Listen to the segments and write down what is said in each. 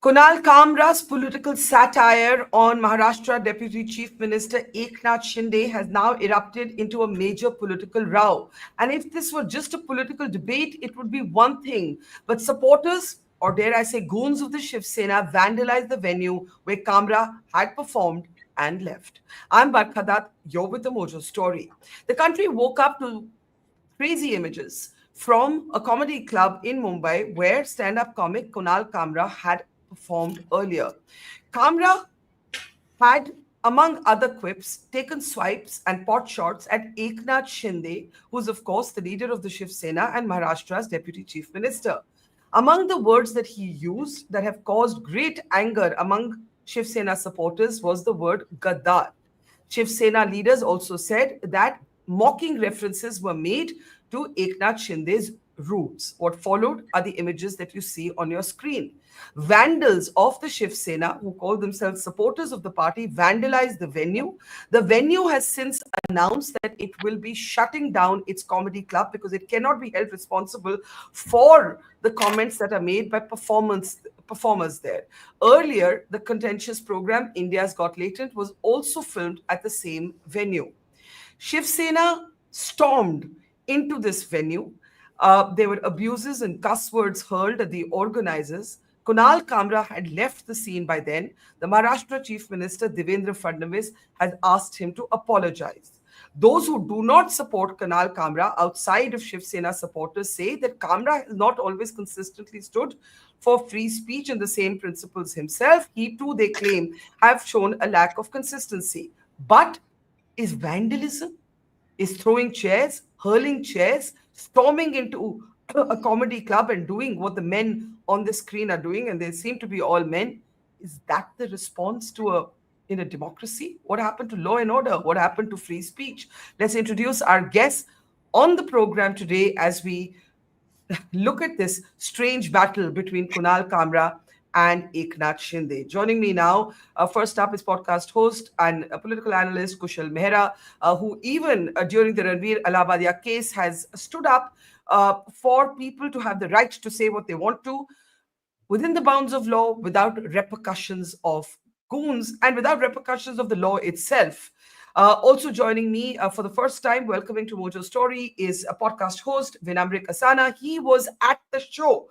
Kunal Kamra's political satire on Maharashtra Deputy Chief Minister Eknath Shinde has now erupted into a major political row. And if this were just a political debate, it would be one thing. But supporters, or dare I say goons of the Shiv Sena, vandalized the venue where Kamra had performed and left. I'm Barkha Dutt, you're with the Mojo story. The country woke up to crazy images from a comedy club in Mumbai where stand-up comic Kunal Kamra had performed earlier. Kamra had, among other quips, taken swipes and pot shots at Eknath Shinde, who's of course the leader of the Shiv Sena and Maharashtra's deputy chief minister. Among the words that he used that have caused great anger among Shiv Sena supporters was the word Gaddar. Shiv Sena leaders also said that mocking references were made to Eknath Shinde's roots. What followed are the images that you see on your screen. Vandals of the Shiv Sena, who call themselves supporters of the party, vandalized the venue. The venue has since announced that it will be shutting down its comedy club because it cannot be held responsible for the comments that are made by performers there. Earlier, the contentious program India's Got Latent was also filmed at the same venue. Shiv Sena stormed into this venue. There were abuses and cuss words hurled at the organizers. Kunal Kamra had left the scene by then. The Maharashtra Chief Minister Devendra Fadnavis has asked him to apologize. Those who do not support Kunal Kamra outside of Shiv Sena supporters say that Kamra has not always consistently stood for free speech and the same principles himself. He too, they claim, have shown a lack of consistency. But is vandalism, is throwing chairs, hurling chairs, storming into a comedy club and doing what the men on the screen are doing, and they seem to be all men, is that the response in a democracy? What happened to law and order? What happened to free speech? Let's introduce our guests on the program today as we look at this strange battle between Kunal Kamra and Eknath Shinde. Joining me now, first up is podcast host and a political analyst Kushal Mehra, who even during the Ranveer Allahabadia case has stood up for people to have the right to say what they want to within the bounds of law, without repercussions of goons and without repercussions of the law itself. Also joining me for the first time, welcoming to Mojo Story, is a podcast host, Vinamrik Asana. He was at the show.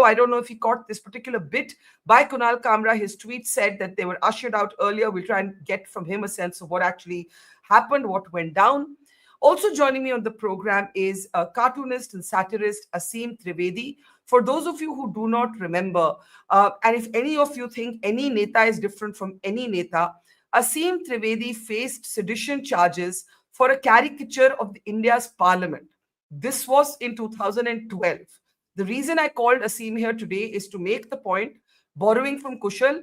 I don't know if he caught this particular bit by Kunal Kamra. His tweet said that they were ushered out earlier. We'll try and get from him a sense of what actually happened, what went down. Also joining me on the program is a cartoonist and satirist, Aseem Trivedi. For those of you who do not remember, and if any of you think any neta is different from any neta, Aseem Trivedi faced sedition charges for a caricature of India's parliament. This was in 2012. The reason I called Aseem here today is to make the point, borrowing from Kushal,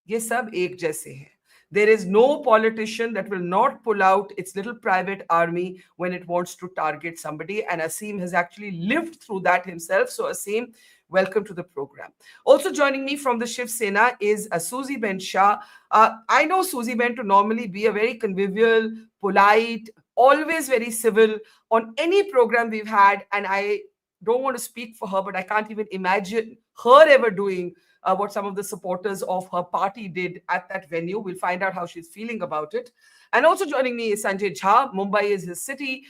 ye sab ek jaise hai. There is no politician that will not pull out its little private army when it wants to target somebody. And Aseem has actually lived through that himself. So Aseem, welcome to the program. Also joining me from the Shiv Sena is Susie Ben Shah. I know Susie Ben to normally be a very convivial, polite, always very civil on any program we've had. And I don't want to speak for her, but I can't even imagine her ever doing what some of the supporters of her party did at that venue. We'll find out how she's feeling about it. And also joining me is Sanjay Jha. Mumbai is his city.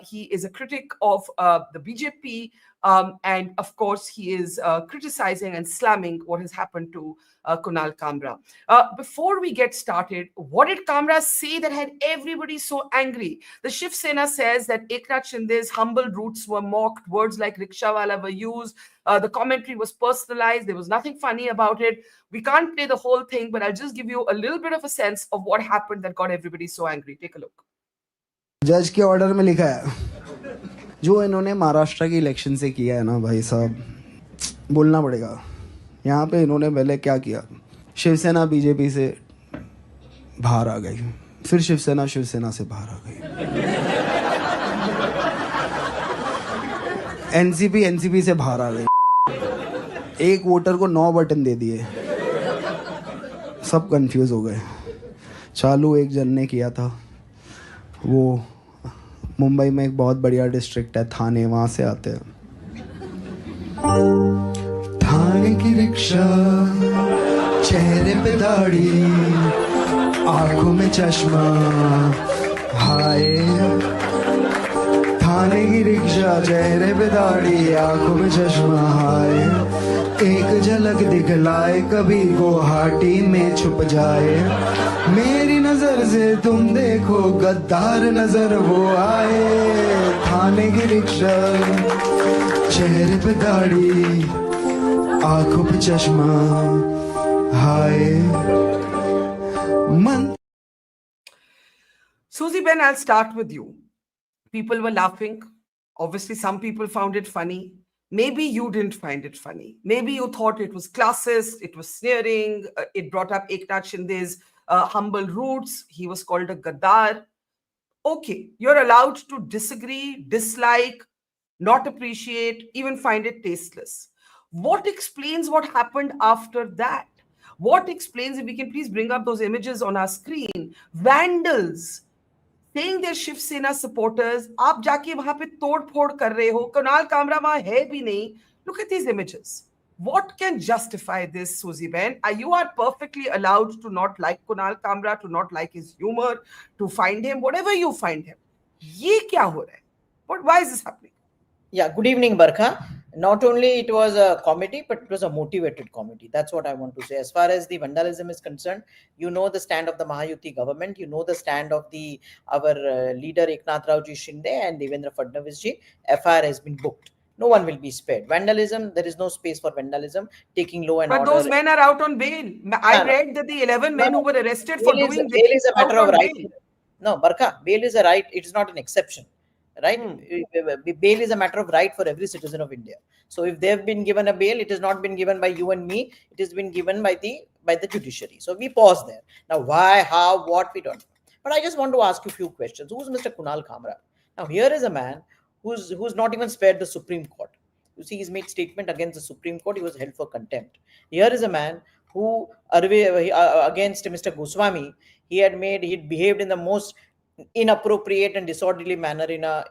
He is a critic of the BJP. And of course, he is criticizing and slamming what has happened to Kunal Kamra. Before we get started, what did Kamra say that had everybody so angry? The Shiv Sena says that Eknath Shinde's humble roots were mocked. Words like rickshawala were used. The commentary was personalized. There was nothing funny about it. We can't play the whole thing, but I'll just give you a little bit of a sense of what happened that got everybody so angry. Take a look. जज के order में लिखा है जो इन्होंने महाराष्ट्र की election से किया है ना भाई साहब, बोलना पड़ेगा। यहाँ पे इन्होंने पहले क्या किया, शिवसेना बीजेपी से बाहर आ गई, फिर शिवसेना से बाहर आ गई, एनसीपी से बाहर आ गई, एक वोटर को 9 बटन दे दिए, सब कंफ्यूज हो गए। चालू एक जन ने किया था, वो मुंबई में एक बहुत बढ़िया डिस्ट्रिक्ट है थाने, वहाँ से आते हैं। थाने की रिक्शा, चेहरे पे दाढ़ी, आंखों में चश्मा, हाय। थाने की रिक्शा, चेहरे पे दाढ़ी, आंखों में चश्मा, हाय। एक झलक दिखलाए कभी गुवाहाटी में छुप जाए, मेरी नजर से तुम देखो गद्दार नजर वो आए। थाने की रिक्शा, चेहरे पे दाढ़ी, आंखों पे चश्मा, हाय। मन Susie Ben, I'll start with you. People were laughing. Obviously, some people found it funny. Maybe you didn't find it funny. Maybe you thought it was classist, it was sneering, it brought up Eknath Shinde's humble roots. He was called a Gaddar. Okay, you're allowed to disagree, dislike, not appreciate, even find it tasteless. What explains what happened after that? What explains, if we can please bring up those images on our screen, vandals saying they're Shiv Sena supporters, आप जाके वहां पे तोड़ फोड़ कर रहे हो, कुणाल कामरा वहां है भी नहीं. Look at these images. What can justify this, Susie Ben? You are perfectly allowed to not like Kunal Kamra, to not like his humor, to find him, whatever you find him. ये क्या हो रहा है? Why is this happening? Yeah, good evening, Barkha. Not only it was a comedy, but it was a motivated comedy. That's what I want to say. As far as the vandalism is concerned, you know the stand of the Mahayuti government. You know the stand of our leader Eknath Shinde and Devendra Fadnavis ji. FIR has been booked. No one will be spared. Vandalism, there is no space for vandalism. Taking law and But order. those men are out on bail. I read that the 11 men who were arrested for doing this bail is a matter of right. Bail. No, Barkha, bail is a right. It is not an exception. Right? Bail is a matter of right for every citizen of India. So if they have been given a bail, it has not been given by you and me. It has been given by the judiciary. So we pause there. Now, why, how, what, we don't know. But I just want to ask you a few questions. Who's Mr. Kunal Kamra? Now, here is a man who's not even spared the Supreme Court. You see, he's made statement against the Supreme Court. He was held for contempt. Here is a man who, against Mr. Goswami, he behaved in the most inappropriate and disorderly manner in a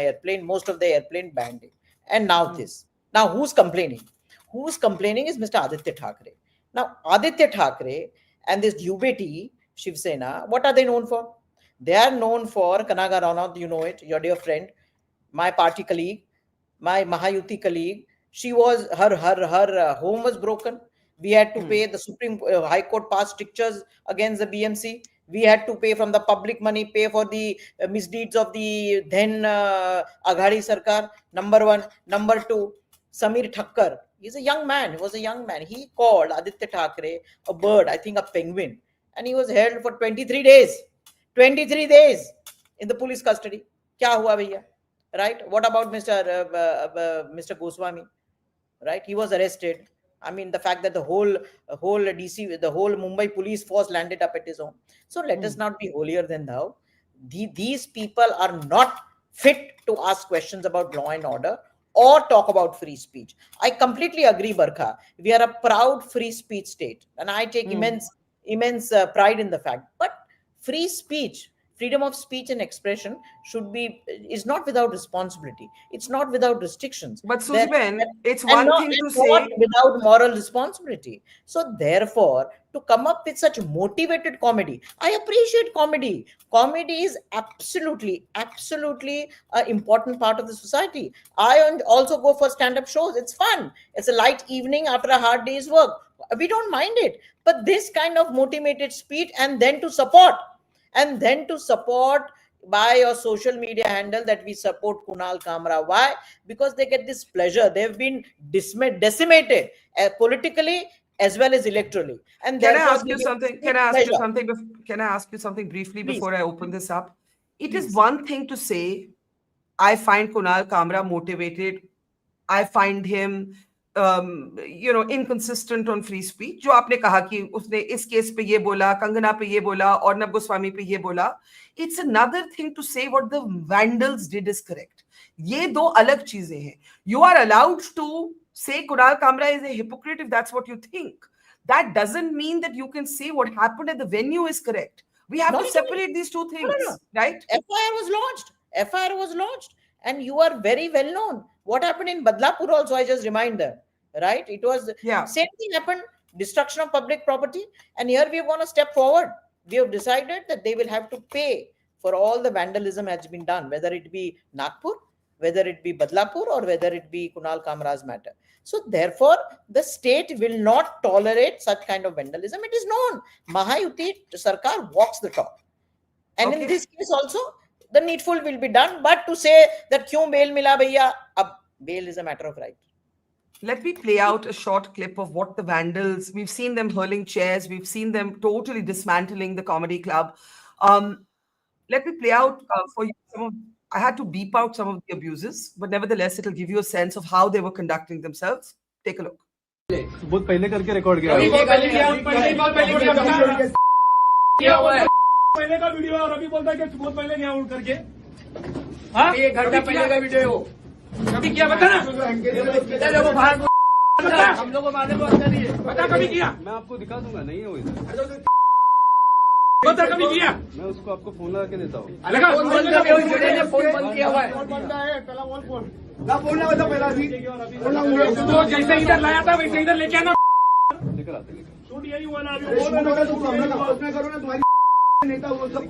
airplane. Most of the airplane banned it. And now this. Now who's complaining? Who's complaining is Mr. Aditya Thackeray. Now Aditya Thackeray and this Jubeti Shiv Sena, what are they known for? They are known for Kanaga Ranaut, you know it, your dear friend, my party colleague, my Mahayuti colleague. She was her home was broken. We had to pay. The Supreme High Court passed strictures against the BMC. We had to pay from the public money, pay for the misdeeds of the then Aghadi Sarkar. Number one. Number two, Samir Thakkar. He's a young man. He was a young man. He called Aditya Thackeray a bird, I think a penguin. And he was held for 23 days. 23 days in the police custody. Kya hua bhaiya? Right? What about Mr. Goswami? Right? He was arrested. I mean, the fact that the whole DC, the whole Mumbai police force landed up at his home. So let us not be holier than thou. These people are not fit to ask questions about law and order or talk about free speech. I completely agree, Barkha. We are a proud free speech state, and I take immense pride in the fact. But free speech, freedom of speech and expression is not without responsibility. It's not without restrictions. But Susie Ben, it's one thing to say without moral responsibility. So therefore, to come up with such motivated comedy, I appreciate comedy. Comedy is absolutely an important part of the society. I also go for stand-up shows. It's fun. It's a light evening after a hard day's work. We don't mind it. But this kind of motivated speech, and then to support by your social media handle that we support Kunal Kamra. Why? Because they get this pleasure. They've been decimated politically as well as electorally. And can I ask you something? Can I ask you something briefly Please. before I open this up? It Please. is one thing to say, I find Kunal Kamra motivated. I find him inconsistent on free speech. जो आपने कहा कि उसने इस case पे ये बोला, कंगना पे ये बोला, और नब गोस्वामी पे ये बोला. It's another thing to say what the vandals did is correct. ये दो अलग चीजें हैं. You are allowed to say Kunal Kamra is a hypocrite if that's what you think. That doesn't mean that you can say what happened at the venue is correct. We have to separate these two things, right? FIR was launched, and you are very well known. What happened in Badlapur also, I just remind them. right? It was Yeah. same thing happened, destruction of public property, and here we want to step forward. We have decided that they will have to pay for all the vandalism has been done, whether it be Nagpur, whether it be Badlapur, or whether it be Kunal Kamra's matter. So therefore, the state will not tolerate such kind of vandalism. It is known. Mahayuti Sarkar walks the talk. And in Okay. this case also, the needful will be done. But to say that kyun bail mila bhaiya, bail is a matter of right. Let me play out a short clip of what the vandals, we've seen them hurling chairs, we've seen them totally dismantling the comedy club. Let me play out for you some of, I had to beep out some of the abuses, but nevertheless, it'll give you a sense of how they were conducting themselves. Take a look. बहुत पहले करके record किया हुआ है पहले का video और अभी बोलता है कि बहुत पहले गया उड़ करके हाँ ये घंटा पहले का वीडियो कभी किया बता ना वो बाहर हम लोग को मारने को अच्छा नहीं है बता कभी किया मैं आपको दिखा दूंगा नहीं है वो इधर बता कभी किया मैं उसको आपको फोन लगा के देता हूँ फोन बंद किया हुआ है फोन लगा था पहला भी तो जैसे इधर लाया था वैसे इधर लेके आना लेकर आते शूट यही हुआ ना अभी करो ना तुम्हारी नेता वो सब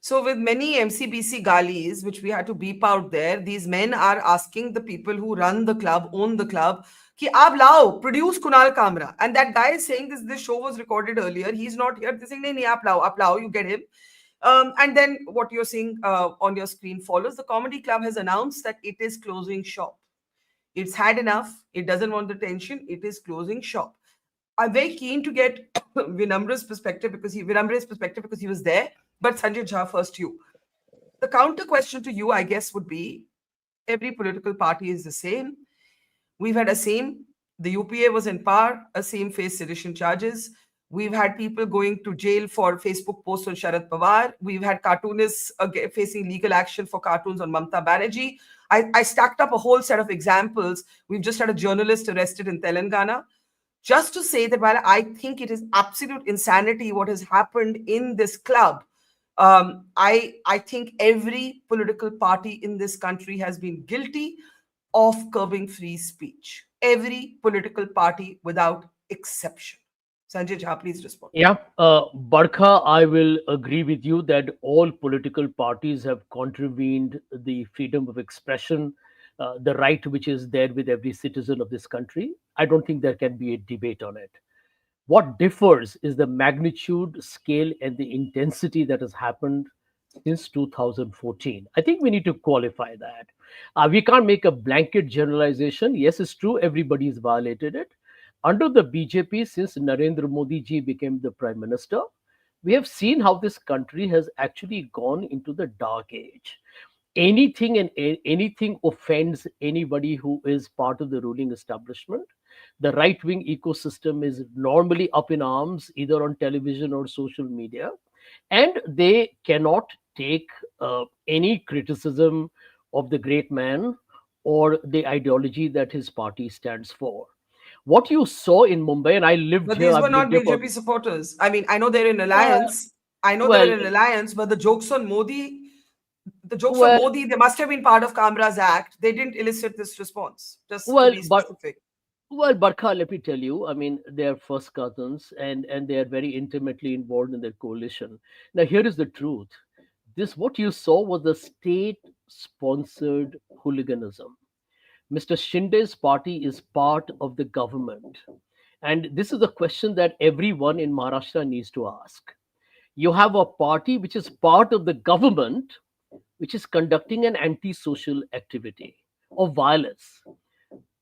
So, with many MCBC galis, which we had to beep out there, these men are asking the people who run the club, own the club, ki aap lao, produce Kunal Kamra. And that guy is saying this show was recorded earlier. He's not here. They're saying, nahi, aap lao, you get him. And then what you're seeing on your screen follows. The comedy club has announced that it is closing shop. It's had enough. It doesn't want the tension. It is closing shop. I'm very keen to get Vinamra's perspective because he was there. But Sanjay Jha, first you. The counter question to you, I guess, would be every political party is the same. We've had the UPA was in power, Asim faced sedition charges. We've had people going to jail for Facebook posts on Sharad Pawar. We've had cartoonists facing legal action for cartoons on Mamta Banerjee. I stacked up a whole set of examples. We've just had a journalist arrested in Telangana. Just to say that while I think it is absolute insanity what has happened in this club, I think every political party in this country has been guilty of curbing free speech. Every political party without exception. Sanjay Jha, please respond. Yeah, Barkha, I will agree with you that all political parties have contravened the freedom of expression, the right which is there with every citizen of this country. I don't think there can be a debate on it. What differs is the magnitude, scale, and the intensity that has happened since 2014. I think we need to qualify that. We can't make a blanket generalization. Yes, it's true, everybody's violated it. Under the BJP, since Narendra Modi ji became the Prime Minister, we have seen how this country has actually gone into the dark age. Anything offends anybody who is part of the ruling establishment. The right-wing ecosystem is normally up in arms, either on television or social media, and they cannot take any criticism of the great man or the ideology that his party stands for. What you saw in Mumbai, and I lived But here. these were I've not lived here BJP supporters. I mean, I know they're in alliance. But the jokes on Modi, they must have been part of Kamra's act. They didn't elicit this response. Just to be specific. Well, Barkha, let me tell you, I mean, they are first cousins and they are very intimately involved in their coalition. Now, here is the truth. What you saw was the state-sponsored hooliganism. Mr. Shinde's party is part of the government. And this is a question that everyone in Maharashtra needs to ask. You have a party which is part of the government, which is conducting an anti-social activity of violence.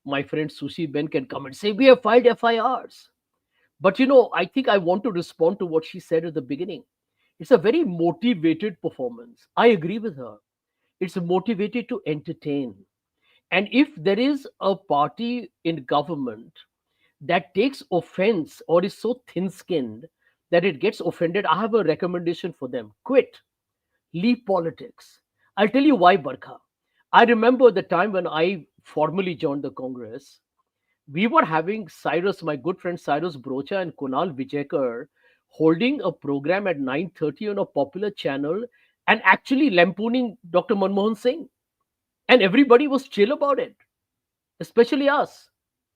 My friend Sushi Ben can come and say, we have filed FIRs. But I think I want to respond to what she said at the beginning. It's a very motivated performance. I agree with her. It's motivated to entertain. And if there is a party in government that takes offense or is so thin-skinned that it gets offended, I have a recommendation for them. Quit. Leave politics. I'll tell you why, Barkha. I remember the time when I formally joined the Congress. We were having Cyrus, my good friend Cyrus Brocha and Kunal Vijekar, holding a program at 9:30 on a popular channel and actually lampooning Dr. Manmohan Singh. and everybody was chill about it, especially us.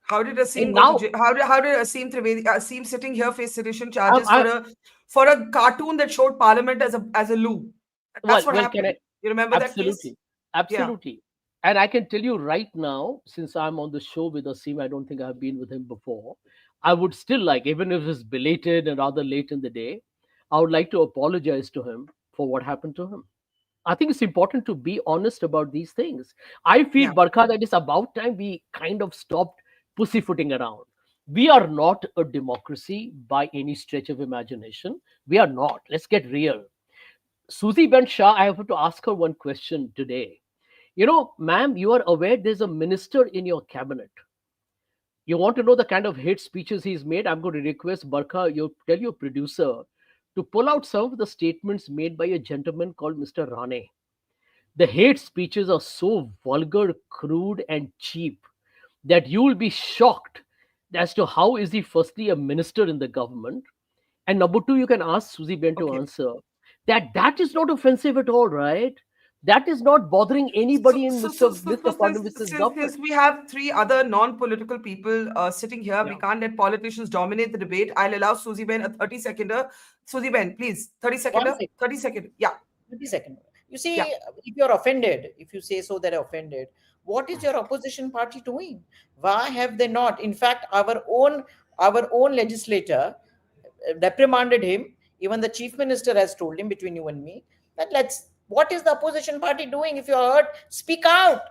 How did Asim And go to now, jail? How did Asim sitting here face sedition charges I, for a cartoon that showed Parliament as a loo? That's what can happened. I? You remember that case? Absolutely, Yeah. absolutely. And I can tell you right now, since I'm on the show with Asim, I don't think I've been with him before. I would still like, even if it's belated and rather late in the day, I would like to apologize to him for what happened to him. I think it's important to be honest about these things. I feel, Yeah. Barkha, that it's about time we kind of stopped pussyfooting around. We are not a democracy by any stretch of imagination. We are not. Let's get real. Susie Ben Shah, I have to ask her one question today. You know, ma'am, you are aware there's a minister in your cabinet. You want to know the kind of hate speeches he's made? I'm going to request Barkha, you tell your producer to pull out some of the statements made by a gentleman called Mr. Rane. The hate speeches are so vulgar, crude, and cheap that you will be shocked as to how is he firstly a minister in the government, and number two, you can ask Susie Ben to Okay. answer that is not offensive at all, right? That is not bothering So, anybody in so, so, Mr. so, Mr. so Fadnavis's government. since we have three other non-political people sitting here, we Yeah. can't let politicians dominate the debate. I'll allow Susie Ben a 30-seconder. Susie Ben, please, 30-seconder, 1 second. 30-second. Yeah, 30 seconds. You yeah. see, if you're offended, if you say so that are offended, what is your opposition party doing? Why have they not? In fact, our own legislator reprimanded him. Even the chief minister has told him, between you and me, that let's. What is the opposition party doing? If you're hurt, speak out.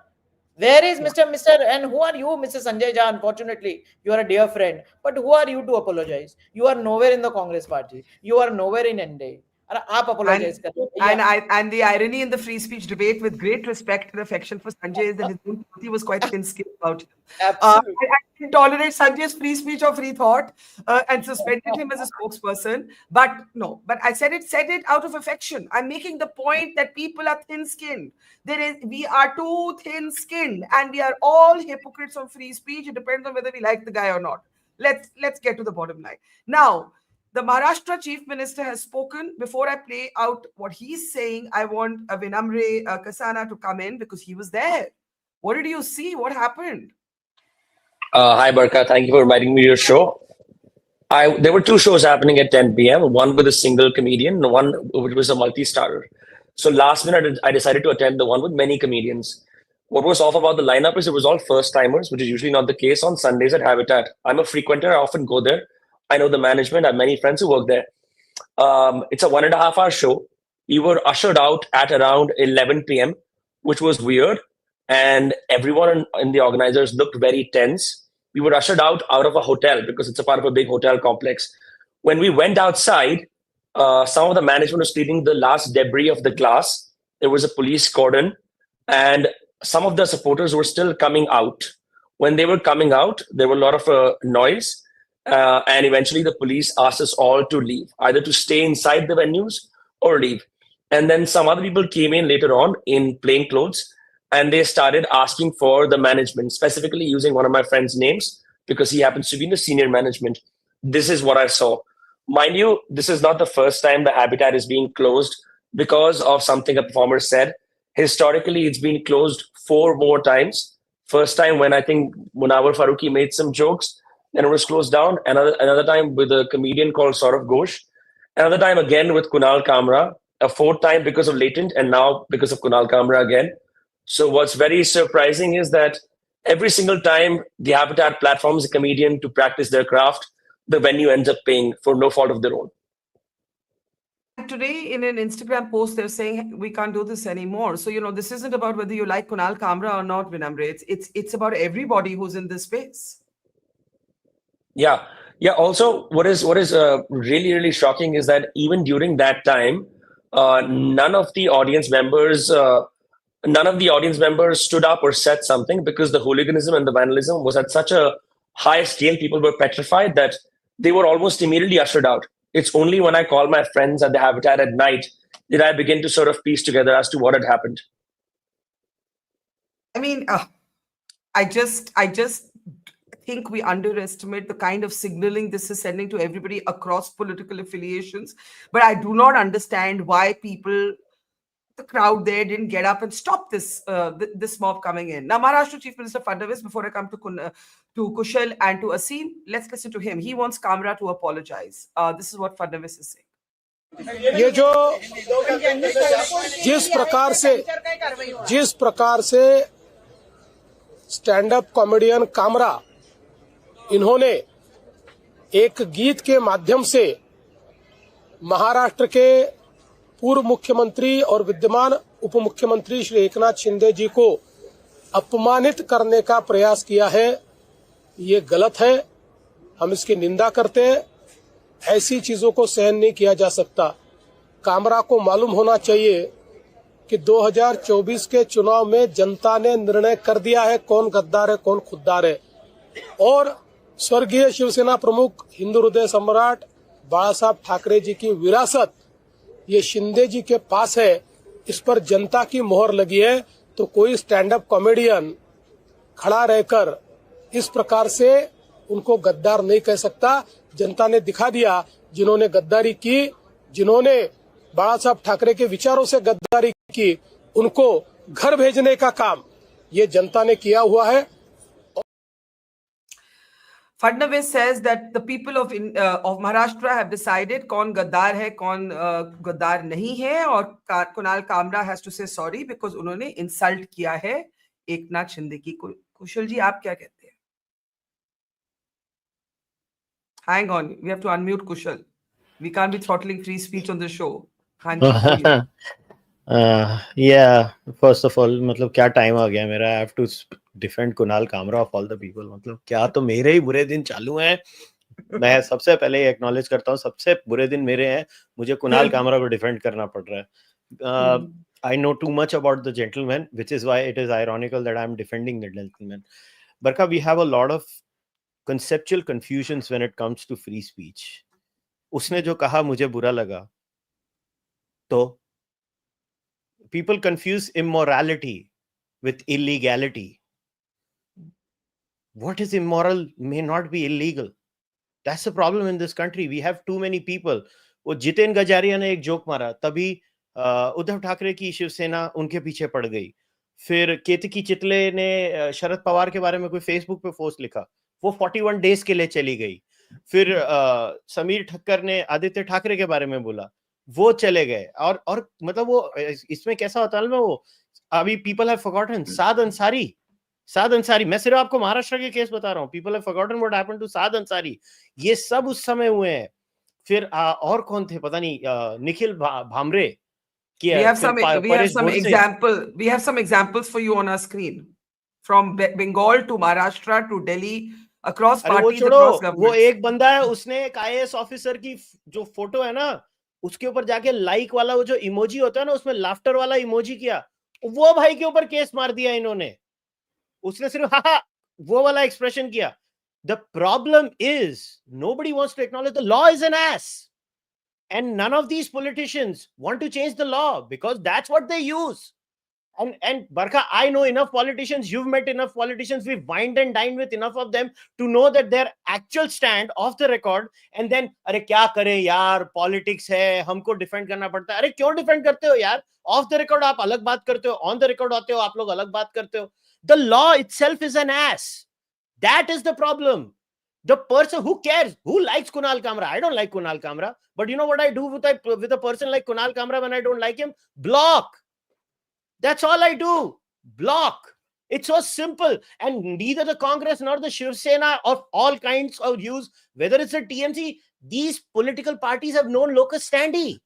Where is Mr. And who are you, Mr. Sanjay Jha? Unfortunately, you are a dear friend. But who are you to apologize? You are nowhere in the Congress party. You are nowhere in NDA. अरे आप And apologize कर रहे हो भैया. and the irony in the free speech debate, with great respect and affection for Sanjay, is that his own party was quite thin-skinned about him. Absolutely. I didn't tolerate Sanjay's free speech or free thought and suspended him as a spokesperson. But no, but I said it out of affection. I'm making the point that people are thin-skinned. We are too thin-skinned, and we are all hypocrites on free speech. It depends on whether we like the guy or not. Let's get to the bottom line now. The Maharashtra chief minister has spoken. Before I play out what he's saying, I want Vinamre Kasana to come in because he was there. What did you see? What happened? Hi, Barkha. Thank you for inviting me to your show. There were two shows happening at 10 p.m. One with a single comedian, and one which was a multi-starrer. So last minute, I decided to attend the one with many comedians. What was off about the lineup is it was all first-timers, which is usually not the case on Sundays at Habitat. I'm a frequenter. I often go there. I know the management. I have many friends who work there. It's a 1.5 hour show. We were ushered out at around 11 p.m., which was weird. And everyone in the organizers looked very tense. We were ushered out of a hotel because it's a part of a big hotel complex. When we went outside, some of the management was cleaning the last debris of the glass. There was a police cordon, and some of the supporters were still coming out. When they were coming out, there were a lot of noise. And eventually the police asked us all to leave, either to stay inside the venues or leave. And then some other people came in later on in plain clothes, and they started asking for the management, specifically using one of my friend's names because he happens to be in the senior management. This is what I saw. Mind you, this is not the first time the Habitat is being closed because of something a performer said. Historically, it's been closed 4 more times. First time when I think Munawar Farooqi made some jokes, then it was closed down. Another time with a comedian called Saurav Ghosh. Another time again with Kunal Kamra. A 4th time because of Latent, and now because of Kunal Kamra again. So what's very surprising is that every single time the Habitat platforms a comedian to practice their craft, the venue ends up paying for no fault of their own. Today, in an Instagram post, they're saying we can't do this anymore. So this isn't about whether you like Kunal Kamra or not, Vinamre. It's about everybody who's in this space. Yeah. Also, what is really, really shocking is that even during that time, none of the audience members stood up or said something because the hooliganism and the vandalism was at such a high scale. People were petrified that they were almost immediately ushered out. It's only when I call my friends at the Habitat at night did I begin to sort of piece together as to what had happened. I mean, I just think we underestimate the kind of signaling this is sending to everybody across political affiliations. But I do not understand why people the crowd there didn't get up and stop this this mob coming in. Now, Maharashtra Chief Minister Fadnavis, before I come to Kushal and to Asim, let's listen to him. He wants Kamra to apologize. This is what Fadnavis is saying. ये जो जिस प्रकार से stand up comedian Kamra इन्होंने एक गीत के माध्यम से महाराष्ट्र के पूर्व मुख्यमंत्री और विद्यमान उप मुख्यमंत्री श्री एकनाथ शिंदे जी को अपमानित करने का प्रयास किया है, ये गलत है। हम इसकी निंदा करते हैं। ऐसी चीजों को सहन नहीं किया जा सकता। कामरा को मालूम होना चाहिए कि 2024 के चुनाव में जनता ने निर्णय कर दिया है कौन गद्दार है कौन खुद्दार है, और स्वर्गीय शिवसेना प्रमुख हिंदू हृदय सम्राट बाला साहब ठाकरे जी की विरासत ये शिंदे जी के पास है। इस पर जनता की मोहर लगी है, तो कोई स्टैंड अप कॉमेडियन खड़ा रहकर इस प्रकार से उनको गद्दार नहीं कह सकता। जनता ने दिखा दिया, जिन्होंने गद्दारी की, जिन्होंने बाला साहब ठाकरे के विचारों से गद्दारी की, उनको घर भेजने का काम ये जनता ने किया हुआ है। Fadnavis says that the people of Maharashtra have decided कौन गद्दार है कौन गद्दार नहीं है, और Kunal Kamra has to say sorry because उन्होंने इंसल्ट किया है एकनाथ शिंदे की। कुशल जी, आप क्या कहते हैं? Hang on, we have to unmute Kushal. We can't be throttling free speech on the show. Yeah, first of all, मतलब क्या टाइम आ गया मेरा, I have to defend Kunal Kamra of all the people। मतलब क्या तो मेरे ही बुरे दिन चालू हैं। मैं सबसे पहले एक्नॉलेज करता हूँ, सबसे बुरे दिन मेरे हैं, मुझे कुणाल कामरा को डिफेंड करना पड़ रहा है। I know too much about the gentleman, which is why it is ironical that I am defending the gentleman. Barkha, we have a lot of conceptual confusions when it comes to free speech. उसने जो कहा मुझे बुरा लगा, तो people confuse immorality with illegality. What is immoral may not be illegal. That's the problem in this country. We have too many people. वो जितेन गजारिया ने एक जोक मारा, तभी उद्धव ठाकरे की शिवसेना उनके पीछे पड़ गई। फिर केतकी चितले ने शरद पवार के बारे में कोई फेसबुक पे पोस्ट लिखा, वो 41 डेज के लिए चली गई। फिर समीर ठक्कर ने आदित्य ठाकरे के बारे में बोला, वो चले गए। और मतलब वो इसमें कैसा होता है ना, वो अभी people have forgotten Saad Ansari, मैं सिर्फ आपको महाराष्ट्र के केस बता रहा हूँ। People have forgotten what happened to Saad Ansari, ये सब उस समय हुए हैं। फिर और कौन थे पता नहीं, Nikhil Bhamre. We have some examples for you on our screen from Bengal to Maharashtra to Delhi, across parties, across governments. वो एक बंदा है, उसने एक IAS ऑफिसर की जो फोटो है ना, उसके ऊपर जाके लाइक वाला वो जो इमोजी होता है ना, उसमें लाफ्टर वाला इमोजी किया, वो भाई के ऊपर केस मार दिया इन्होंने। उसने सिर्फ हा वो वाला एक्सप्रेशन किया। The problem is nobody wants to acknowledge the law is an ass, and none of these politicians want to change the law because that's what they use. And Barkha, I know enough politicians, you've met enough politicians, we've wined and dined with enough of them to know that their actual stand off the record, and then अरे क्या करें यार, politics है, हमको defend करना पड़ता है। अरे क्यों डिफेंड करते हो यार? ऑफ द रिकॉर्ड आप अलग बात करते हो, ऑन द रिकॉर्ड आते हो आप लोग अलग बात करते हो। The law itself is an ass. That is the problem. The person who cares, who likes Kunal Kamra? I don't like Kunal Kamra, but you know what I do with a person like Kunal Kamra when I don't like him? Block. That's all I do. Block. It's so simple. And neither the Congress nor the Shiv Sena of all kinds of views, whether it's a TMC, these political parties have known locus standi.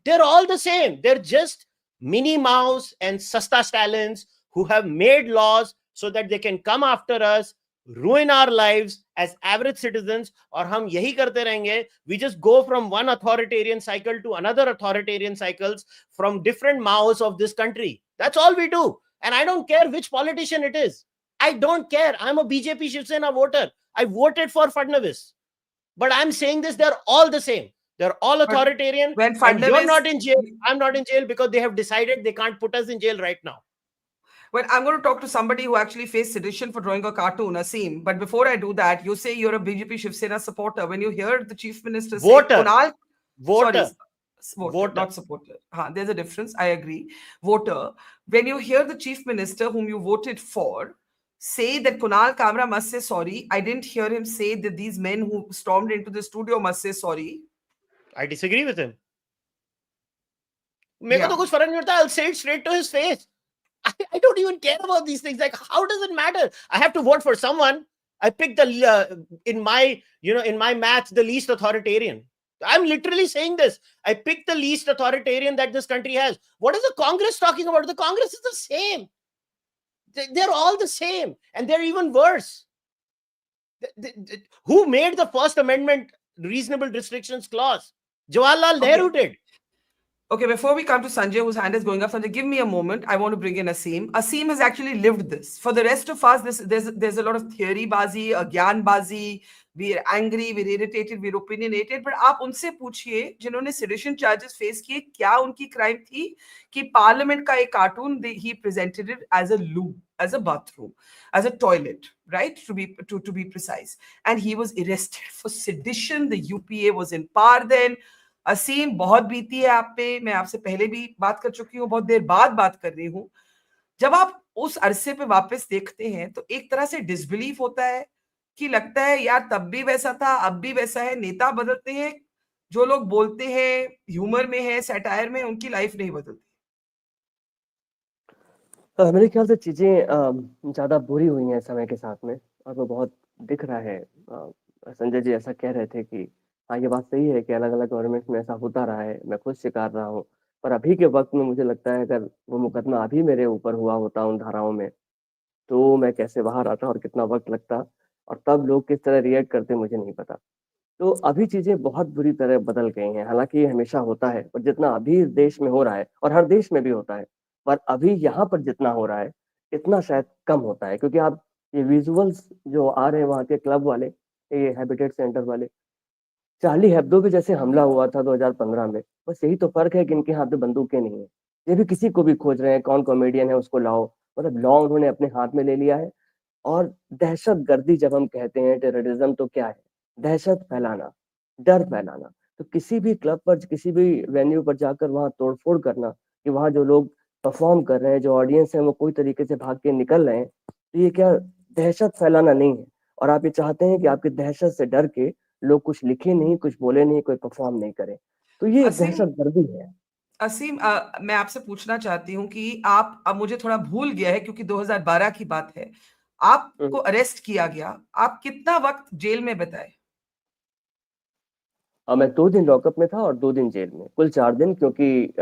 They're all the same. They're just mini Maos and Sasta Stalins who have made laws so that they can come after us, ruin our lives as average citizens, और हम यही करते रहेंगे. We just go from one authoritarian cycle to another authoritarian cycles from different Maos of this country. That's all we do. And I don't care which politician it is. I don't care. I'm a BJP Shiv Sena voter. I voted for Fadnavis. But I'm saying this, they're all the same. They're all authoritarian. When and you're Fadnavis- not in jail. I'm not in jail because they have decided they can't put us in jail right now. Well, I'm going to talk to somebody who actually faced sedition for drawing a cartoon, Asim. But before I do that, you say you're a BJP Shiv Sena supporter. When you hear the chief minister say, Voter. Kunal, Voter. Voter, not supporter. There's a difference. I agree. Voter. When you hear the chief minister whom you voted for say that Kunal Kamra must say sorry, I didn't hear him say that these men who stormed into the studio must say sorry. I disagree with him. मेरे को तो कुछ फर्क नहीं पड़ता. I'll say it straight to his face. I don't even care about these things. Like, how does it matter? I have to vote for someone. I picked the in my math the least authoritarian. I'm literally saying this. I picked the least authoritarian that this country has. What is the Congress talking about? The Congress is the same. They're all the same, and they're even worse. Who made the First Amendment reasonable restrictions clause? Jawaharlal Nehru did. Okay, before we come to Sanjay, whose hand is going up, Sanjay, give me a moment. I want to bring in Asim. Asim has actually lived this. For the rest of us, there's a lot of theory bazi, gyan bazi. We're angry, we're irritated, we're opinionated. But आप उनसे पूछिए जिन्होंने sedition charges face किए, क्या उनकी crime थी कि Parliament का एक cartoon he presented it as a loo, as a bathroom, as a toilet, right? To be precise, and he was arrested for sedition. The UPA was in power then. असीम, बहुत बीती है आप पे. मैं आपसे पहले भी बात कर चुकी हूँ, बहुत देर बाद बात कर रही हूँ. जब आप उस अरसे पे वापस देखते हैं तो एक तरह से डिसबिलीफ होता है कि लगता है यार तब भी वैसा था, अब भी वैसा है. नेता बदलते हैं, जो लोग बोलते हैं, ह्यूमर में है, सैटायर में, उनकी लाइफ नहीं बदलती. मेरे ख्याल से चीजें ज्यादा बुरी हुई हैं समय के साथ में, और वो बहुत दिख रहा है. संजय जी ऐसा कह रहे थे कि हाँ, ये बात सही है कि अलग अलग गवर्नमेंट में ऐसा होता रहा है, मैं खुद शिकार रहा हूँ. पर अभी के वक्त में मुझे लगता है अगर वो मुकदमा अभी मेरे ऊपर हुआ होता उन धाराओं में, तो मैं कैसे बाहर आता और कितना वक्त लगता, और तब लोग किस तरह रिएक्ट करते मुझे नहीं पता. तो अभी चीजें बहुत बुरी तरह बदल गई हैं. हालांकि ये हमेशा होता है, पर जितना अभी इस देश में हो रहा है, और हर देश में भी होता है, पर अभी यहाँ पर जितना हो रहा है इतना शायद कम होता है. क्योंकि आप ये विजुअल्स जो आ रहे हैं वहाँ के क्लब वाले, ये हैबिटेट सेंटर वाले, चार्ली हेब्दो पे जैसे हमला हुआ था 2015 में, बस यही तो फर्क है कि इनके हाथ में बंदूकें नहीं है. ये भी किसी को भी खोज रहे हैं, कौन कॉमेडियन है उसको लाओ. मतलब लॉ उन्होंने अपने हाथ में ले लिया है. और दहशत गर्दी जब हम कहते हैं, टेररिज्म तो क्या है? दहशत फैलाना, डर फैलाना. तो किसी भी क्लब पर, किसी भी वेन्यू पर जाकर वहां तोड़फोड़ करना, कि वहां जो लोग परफॉर्म कर रहे हैं, जो ऑडियंस है, वो कोई तरीके से भाग के निकल रहे हैं, तो ये क्या दहशत फैलाना नहीं है? और आप ये चाहते हैं कि आपकी दहशत से डर के लोग कुछ लिखे नहीं, कुछ बोले नहीं, कोई परफॉर्म नहीं करे. तो ये दहशत गर्दी है. असीम, मैं आपसे पूछना चाहती हूँ कि आप, अब मुझे थोड़ा भूल गया है क्योंकि 2012 की बात है, आपको अरेस्ट किया गया, आप कितना वक्त जेल में बिताए? मैं 2 दिन लॉकअप में था और 2 दिन जेल में, कुल 4 दिन. क्योंकि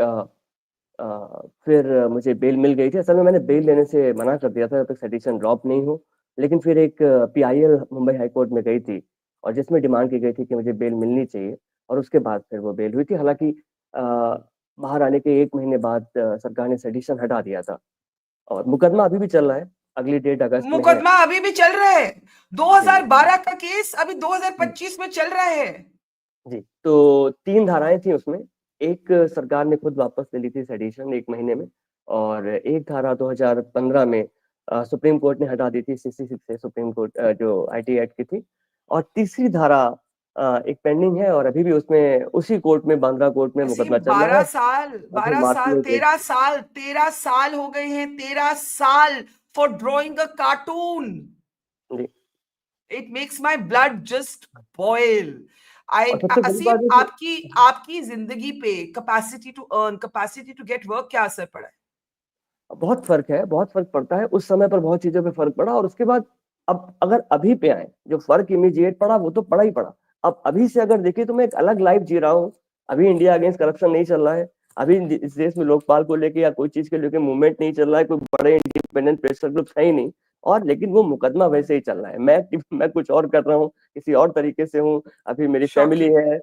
फिर मुझे बेल मिल गई थी. असल में मैंने बेल लेने से मना कर दिया था जब तक सेडिशन ड्रॉप नहीं हो. लेकिन फिर एक PIL मुंबई हाई कोर्ट में गई थी, और जिसमें डिमांड की गई थी कि मुझे बेल मिलनी चाहिए, और उसके बाद फिर वो बेल हुई थी. हालांकि बाहर आने के 1 महीने बाद सरकार ने सेडिशन हटा दिया था, और मुकदमा अभी भी चल रहा है. अगली डेट अगस्त में है. मुकदमा अभी भी चल रहा है? 2012 का केस अभी 2025 में चल रहा है? जी, तो 3 धाराएं थी उसमें. एक सरकार ने खुद वापस ले ली थी सेडिशन 1 महीने में, और एक धारा 2015 में सुप्रीम कोर्ट ने हटा दी थी, 66 से सुप्रीम कोर्ट जो IT एक्ट की थी. और तीसरी धारा एक पेंडिंग है, और अभी भी उसमें उसी कोर्ट में, बांद्रा कोर्ट में मुकदमा चल रहा है. 13 साल हो गए हैं. 13 साल for drawing a cartoon. It makes my blood just boil. Aseem, आपकी जिंदगी पे capacity to earn, capacity to get work, क्या असर पड़ा है? बहुत फर्क है, बहुत फर्क पड़ता है. उस समय पर बहुत चीजों पे फर्क पड़ा, और उसके बाद अब अगर अभी पे आए, जो फर्क इमीडिएट पड़ा वो तो पड़ा ही पड़ा. अब अभी से अगर देखें तो मैं एक अलग लाइफ जी रहा हूँ. अभी इंडिया अगेंस्ट करप्शन नहीं चल रहा है. अभी इस देश में लोकपाल को लेके या कोई चीज के लेके मूवमेंट नहीं चल रहा है. कोई बड़े इंडिपेंडेंट प्रेशर ग्रुप है ही नहीं. और लेकिन वो मुकदमा वैसे ही चल रहा है. मैं कुछ और कर रहा हूँ, किसी और तरीके से हूँ. अभी मेरी फैमिली है,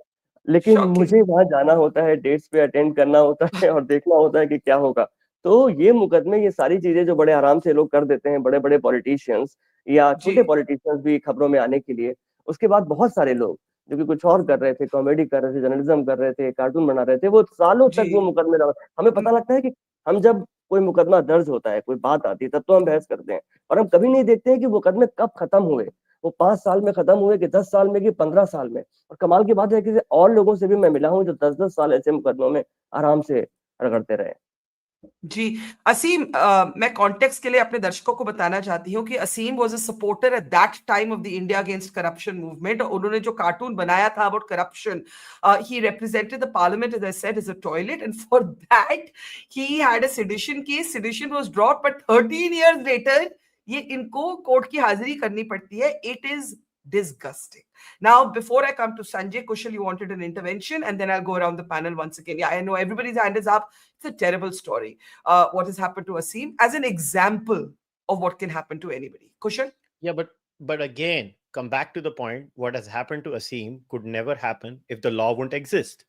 लेकिन मुझे वहां जाना होता है, डेट्स पे अटेंड करना होता है, और देखना होता है कि क्या होगा. तो ये मुकदमे, ये सारी चीजें जो बड़े आराम से लोग कर देते हैं, बड़े बड़े पॉलिटिशियंस या छोटे पॉलिटिशियंस भी खबरों में आने के लिए, उसके बाद बहुत सारे लोग जो कि कुछ और कर रहे थे, कॉमेडी कर रहे थे, जर्नलिज्म कर रहे थे, कार्टून बना रहे थे, वो सालों तक वो मुकदमे. हमें पता लगता है कि हम जब कोई मुकदमा दर्ज होता है, कोई बात आती है, तब तो हम बहस करते हैं, और हम कभी नहीं देखते हैं कि मुकदमे कब खत्म हुए. वो 5 साल में खत्म हुए कि 10 साल में कि 15 साल में। और कमाल की बात है कि और लोगों से भी मैं मिला हूँ जो 10-10 साल ऐसे मुकदमों में आराम से रगड़ते रहे। जी असीम, मैं कॉन्टेक्स्ट के लिए अपने दर्शकों को बताना चाहती हूँ कि Aseem was a supporter at that time of the India against corruption movement. उन्होंने जो कार्टून बनाया था about corruption, he represented the parliament as I said as a toilet, and for that he had a sedition case. Sedition was dropped, but 13 years later ये इनको court की हाजिरी करनी पड़ती है। It is disgusting. Now, before I come to Sanjay, Kushal, you wanted an intervention, and then I'll go around the panel once again. Yeah, I know everybody's hand is up. It's a terrible story. What has happened to Asim as an example of what can happen to anybody. Kushal? Yeah, but again, come back to the point. What has happened to Asim could never happen if the law wouldn't exist.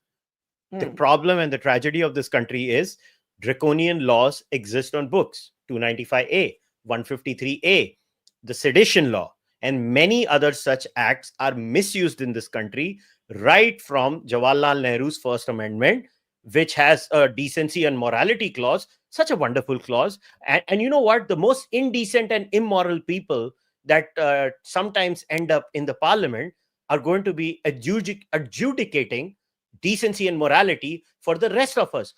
The problem and the tragedy of this country is draconian laws exist on books. 295A, 153A, the sedition law, and many other such acts are misused in this country, right from Jawaharlal Nehru's First Amendment, which has a decency and morality clause, such a wonderful clause. And you know what? The most indecent and immoral people that sometimes end up in the parliament are going to be adjudicating decency and morality for the rest of us.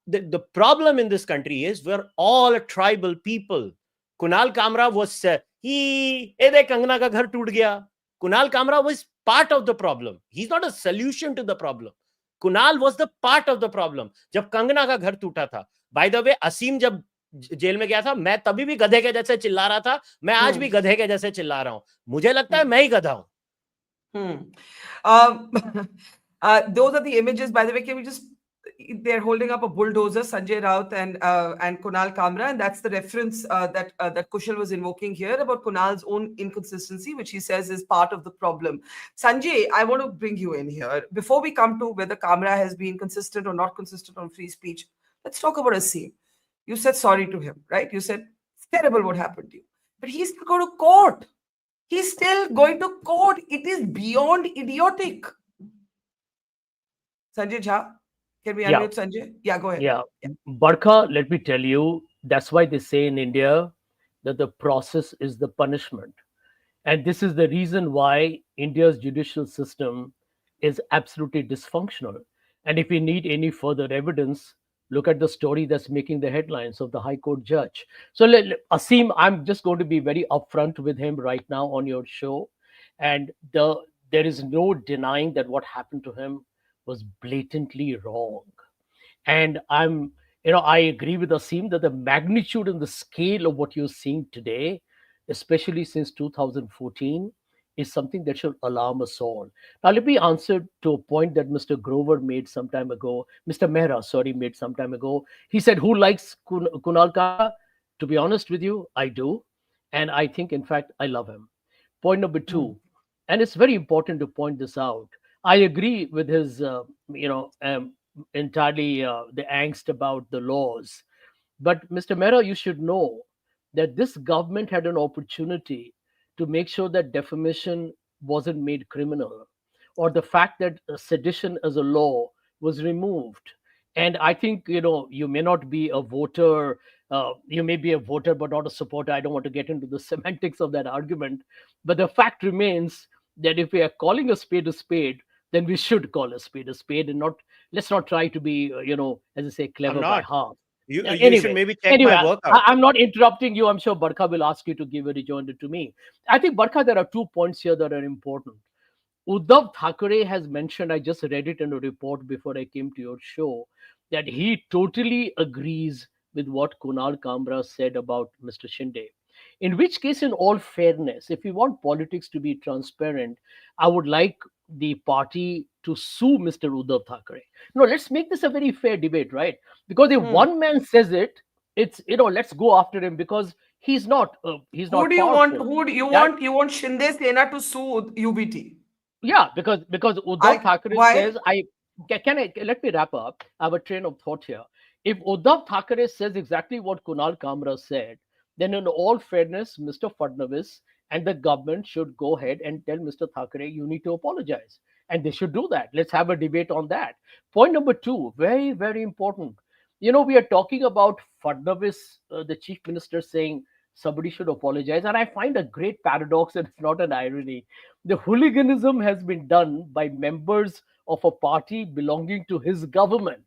The problem in this country is we're all a tribal people. Kunal Kamra was Kangana ka ghar toot gaya. Kunal Kamra was part of the problem. He's not a solution to the problem. Kunal was the part of the problem. जब कंगना का घर टूटा था, by the way, असीम जब jail में गया था, मैं तभी भी गधे के जैसे चिल्ला रहा था, मैं आज भी गधे के जैसे चिल्ला रहा हूं। मुझे लगता है मैं ही गधा हूं। Those are the images, by the way. Can we just, they're holding up a bulldozer, Sanjay Raut and Kunal Kamra, and that's the reference that Kushal was invoking here about Kunal's own inconsistency, which he says is part of the problem. Sanjay, I want to bring you in here before we come to whether Kamra has been consistent or not consistent on free speech. Let's talk about Asim. You said sorry to him, right? You said it's terrible what happened to you, but he's still going to court. He's still going to court. It is beyond idiotic. Sanjay Jha, can we unmute Sanjay? Yeah, go ahead. Yeah. Barkha, let me tell you, that's why they say in India that the process is the punishment. And this is the reason why India's judicial system is absolutely dysfunctional. And if we need any further evidence, look at the story that's making the headlines of the High Court judge. So, Asim, I'm just going to be very upfront with him right now on your show. And there is no denying that what happened to him was blatantly wrong. And I agree with Asim that the magnitude and the scale of what you're seeing today, especially since 2014, is something that should alarm us all. Now, let me answer to a point that Mr. Grover made some time ago. Mr. Mehra, sorry, made some time ago. He said, who likes Kunal Kamra? To be honest with you, I do. And I think, in fact, I love him. Point number two, and it's very important to point this out. I agree with his, entirely the angst about the laws. But Mr. Mehra, you should know that this government had an opportunity to make sure that defamation wasn't made criminal, or the fact that sedition as a law was removed. And I think, you may not be a voter, you may be a voter but not a supporter. I don't want to get into the semantics of that argument. But the fact remains that if we are calling a spade, then we should call a spade, and let's not try to be, as I say, clever by half. You Anyway, should maybe check my work out. I'm not interrupting you. I'm sure Barkha will ask you to give a rejoinder to me. I think, Barkha, there are 2 points here that are important. Uddhav Thackeray has mentioned, I just read it in a report before I came to your show, that he totally agrees with what Kunal Kamra said about Mr. Shinde. In which case, in all fairness, if we want politics to be transparent, I would like the party to sue Mr. Uddhav Thackeray. No, let's make this a very fair debate, right? Because if one man says it, it's, let's go after him because he's not Who do you want? Who do you want? You want Shinde Sena to sue UBT? Yeah, because Uddhav Thackeray says, let me wrap up. I have a train of thought here. If Uddhav Thackeray says exactly what Kunal Kamra said, then in all fairness, Mr. Fadnavis and the government should go ahead and tell Mr. Thackeray, you need to apologize. And they should do that. Let's have a debate on that. Point number 2, very, very important. We are talking about Fadnavis, the chief minister, saying somebody should apologize. And I find a great paradox, and it's not an irony. The hooliganism has been done by members of a party belonging to his government.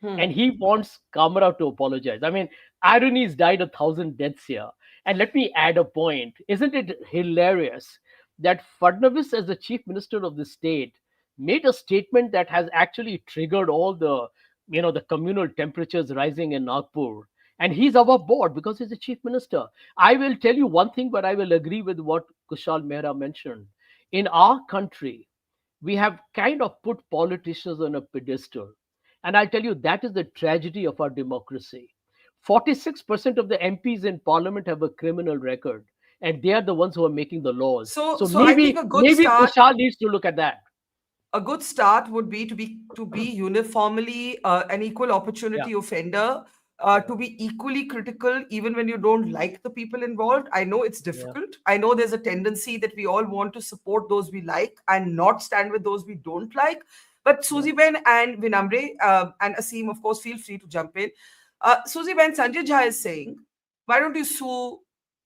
And he wants Kamra to apologize. I mean, irony's died 1,000 deaths here. And let me add a point. Isn't it hilarious that Fadnavis, as the chief minister of the state, made a statement that has actually triggered all the, the communal temperatures rising in Nagpur? And he's above board because he's the chief minister. I will tell you one thing, but I will agree with what Kushal Mehra mentioned. In our country, we have kind of put politicians on a pedestal. And I'll tell you, that is the tragedy of our democracy. 46% of the MPs in parliament have a criminal record, and they are the ones who are making the laws. So maybe, I think a good maybe start, Kushal needs to look at that. A good start would be to be uniformly an equal opportunity offender, to be equally critical even when you don't like the people involved. I know it's difficult. I know there's a tendency that we all want to support those we like and not stand with those we don't like. But Susie Ben and Vinamre and Asim, of course, feel free to jump in. Susie Ben, Sanjay Jha is saying, why don't you sue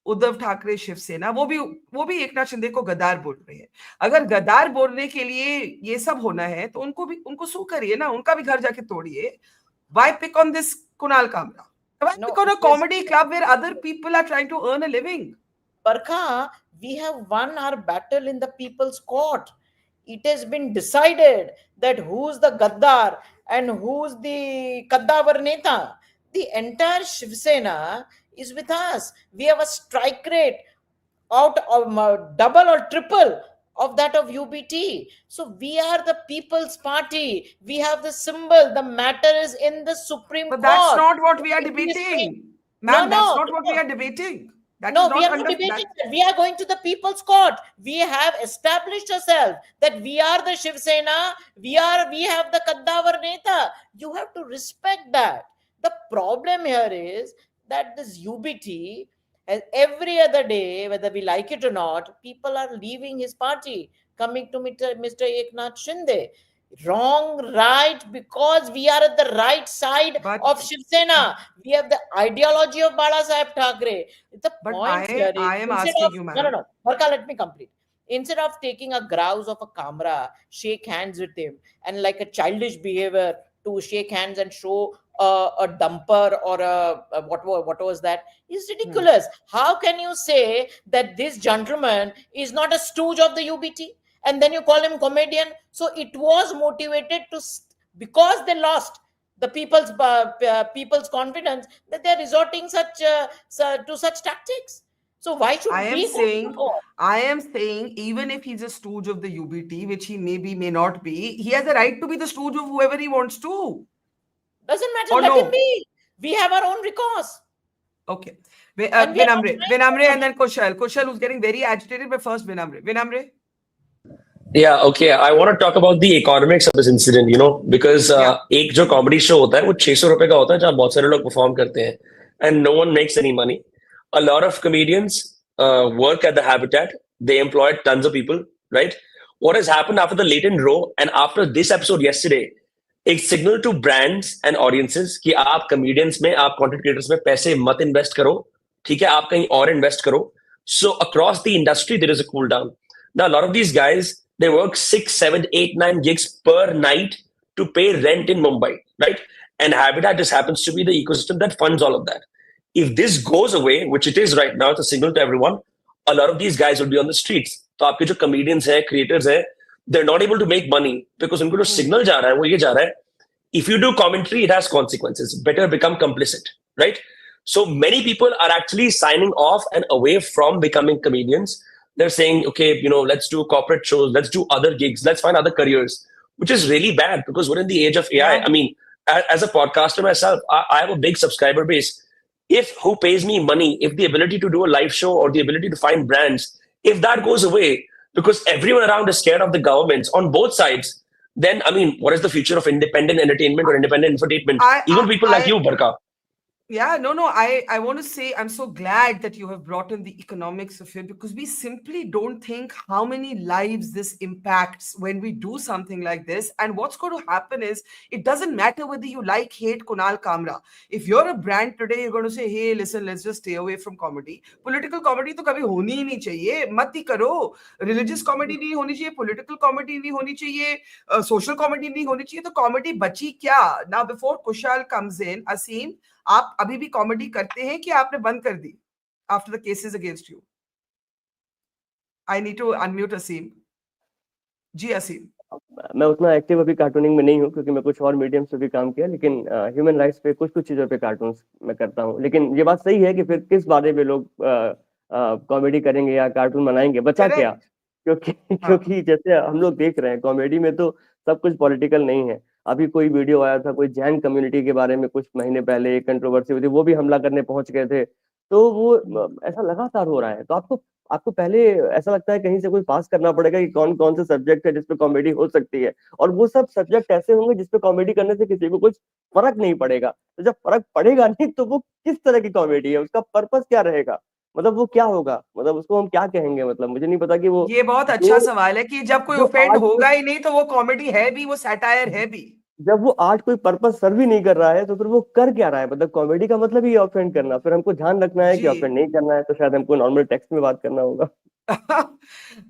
Uddhav Thackeray Shiv Sena? वो भी एकनाथ शिंदे को गद्दार बोल रहे हैं. अगर गद्दार बोलने के लिए ये सब होना है तो उनको सू करिए ना, उनका भी घर जाके तोड़िए. Why pick on this Kunal Kamra? Why pick on a comedy club where other people are trying to earn a living? Barkha, we have won our battle in the people's court. It has been decided that who's the Gaddar and who's the Kaddavar Neta. The entire Shiv Sena is with us. We have a strike rate out of double or triple of that of UBT. So we are the People's Party. We have the symbol. The matter is in the Supreme Court. But that's not what we are debating. Ma'am, that's not what we are debating. No, we are not debating that. We are going to the People's Court. We have established ourselves that we are the Shiv Sena. We have the Kaddavar Neta. You have to respect that. The problem here is that this UBT, every other day, whether we like it or not, people are leaving his party, coming to Mr. Eknath Shinde. Wrong, right, because we are at the right side of Shiv Sena. We have the ideology of Bala Saheb Thackeray. The point here is, I am asking you, ma'am. No. Barkha, let me complete. Instead of taking a grouse of a Kamra, shake hands with him, and like a childish behavior to shake hands and show a dumper or what was that, is ridiculous. How can you say that this gentleman is not a stooge of the UBT and then you call him comedian? So it was motivated because they lost the people's confidence, that they're resorting to such tactics. So why should I am saying even if he's a stooge of the UBT, which he may not be, he has a right to be the stooge of whoever he wants to. Doesn't matter. Let him be. We have our own recourse. Okay. Vinamre and then Kushal. Kushal, who's getting very agitated, but first Vinamre. Vinamre? Yeah, okay. I want to talk about the economics of this incident, because एक जो comedy show होता है वो 600 रुपए का होता है जहाँ बहुत सारे लोग perform करते हैं, and no one makes any money. A lot of comedians work at the Habitat. They employ tons of people, right? What has happened after the Latent Row and after this episode yesterday, एक signal to brands and audiences कि आप comedians में, आप content creators में पैसे मत invest करो, ठीक है? आप कहीं और invest करो. So across the industry, there is a cool down. Now, a lot of these guys, they work 6, 7, 8, 9 gigs per night to pay rent in Mumbai, right? And Habitat just happens to be the ecosystem that funds all of that. If this goes away, which it is right now, it's a signal to everyone, a lot of these guys will be on the streets. So आपके जो comedians हैं, creators हैं, they're not able to make money because उनको जो signal जा रहा है, वो ये जा रहा है, if you do commentary, it has consequences. Better become complicit, right? So many people are actually signing off and away from becoming comedians. They're saying, okay, let's do corporate shows, let's do other gigs, let's find other careers, which is really bad because we're in the age of AI. I mean, as a podcaster myself, I have a big subscriber base. If who pays me money, if the ability to do a live show or the ability to find brands, if that goes away because everyone around is scared of the governments on both sides, then, I mean, what is the future of independent entertainment or independent entertainment? Even people like you, Barkha. Yeah, no. I want to say I'm so glad that you have brought in the economics of it, because we simply don't think how many lives this impacts when we do something like this. And what's going to happen is, it doesn't matter whether you like, hate Kunal Kamra. If you're a brand today, you're going to say, hey, listen, let's just stay away from comedy. Political comedy तो कभी होनी ही नहीं चाहिए, मत ही करो. Religious comedy नहीं होनी चाहिए, political comedy नहीं होनी चाहिए, social comedy नहीं होनी चाहिए, तो comedy बची क्या? Now before Kushal comes in, Asim, आप अभी भी कॉमेडी करते हैं कि आपने बंद कर दी after the cases against you? I need to unmute Aseem ji. Aseem, मैं उतना एक्टिव अभी कार्टूनिंग में नहीं हूँ क्योंकि मैं कुछ और मीडियम से भी काम किया, लेकिन ह्यूमन राइट्स पे कुछ कुछ चीजों पे कार्टून्स मैं करता हूँ. लेकिन ये बात सही है कि फिर किस बारे में लोग कॉमेडी करेंगे या कार्टून बनाएंगे, बचा क्या? क्योंकि जैसे हम लोग देख रहे हैं कॉमेडी में तो सब कुछ पॉलिटिकल नहीं है. अभी कोई वीडियो आया था, कोई जैन कम्युनिटी के बारे में कुछ महीने पहले एक कंट्रोवर्सी हुई थी, वो भी हमला करने पहुंच गए थे. तो वो ऐसा लगातार हो रहा है. तो आपको पहले ऐसा लगता है कहीं से कोई पास करना पड़ेगा कि कौन कौन से सब्जेक्ट है जिसपे कॉमेडी हो सकती है, और वो सब सब्जेक्ट ऐसे होंगे जिसपे कॉमेडी करने से किसी को कुछ फर्क नहीं पड़ेगा. तो जब फर्क पड़ेगा नहीं तो वो किस तरह की कॉमेडी है, उसका पर्पस क्या रहेगा, मतलब वो क्या होगा, मतलब उसको हम क्या कहेंगे? मतलब मुझे नहीं पता कि वो, ये बहुत अच्छा सवाल है कि जब कोई जो ऑफेंड आज होगा ही नहीं तो वो कॉमेडी है भी, वो सैटायर है भी. जब वो आर्ट कोई पर्पस सर्व ही नहीं कर रहा है तो फिर वो कर क्या रहा है? मतलब कॉमेडी का मतलब ही ऑफेंड करना. फिर हमको ध्यान रखना है कि जी. ऑफेंड नहीं करना है, तो शायद हमको नॉर्मल टेक्स्ट में बात करना होगा.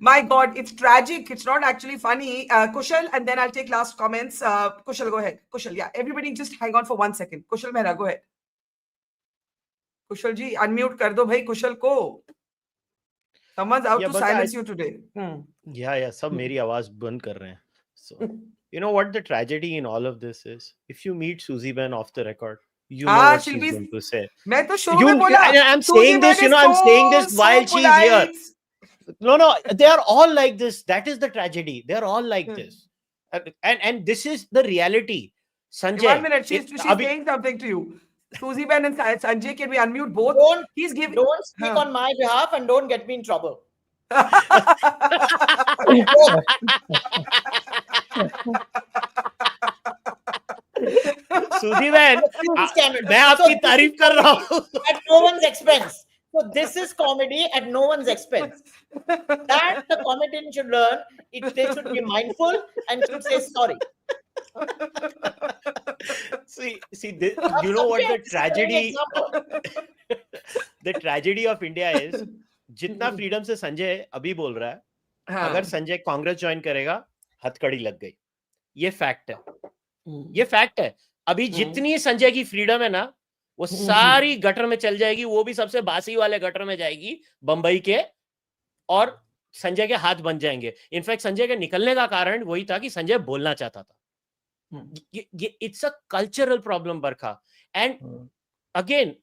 My God, it's tragic. It's not actually funny. Kushal, and then I'll take last comments. Kushal, go ahead. Kushal, yeah. Everybody just hang on for 1 second. Kushal Mehra, go ahead. Kushal ji, unmute कर दो भाई Kushal को. Someone's out to silence you today. Yeah, सब मेरी आवाज बंद कर रहे हैं. So, you know what the tragedy in all of this is? If you meet Susie Ben off the record, you know what she's going to say. मैं तो शुरू में बोला. I'm saying this, I'm saying this while she's here. No, they are all like this. That is the tragedy. They are all like this. And this is the reality. Sanjay. 1 minute. She's saying something to you. Susie Ben and Sanjay, can we unmute both? Don't speak on my behalf and don't get me in trouble. Susie Ben, मैं आपकी तारीफ कर रहा हूँ. At no one's expense. So this is comedy at no one's expense. That the comedian should learn. They should be mindful and should say sorry. See, this, you know what the tragedy of India is? जितना freedom से संजय अभी बोल रहा है, अगर Sanjay Congress join करेगा, हथकड़ी लग गई. ये फैक्ट है. अभी जितनी संजय की फ्रीडम है ना, वो सारी गटर में चल जाएगी. वो भी सबसे बासी वाले गटर में जाएगी, बंबई के, और संजय के हाथ बन जाएंगे. इनफैक्ट संजय के निकलने का कारण वही था कि संजय बोलना चाहता था. It's a cultural problem, Barkha. And again,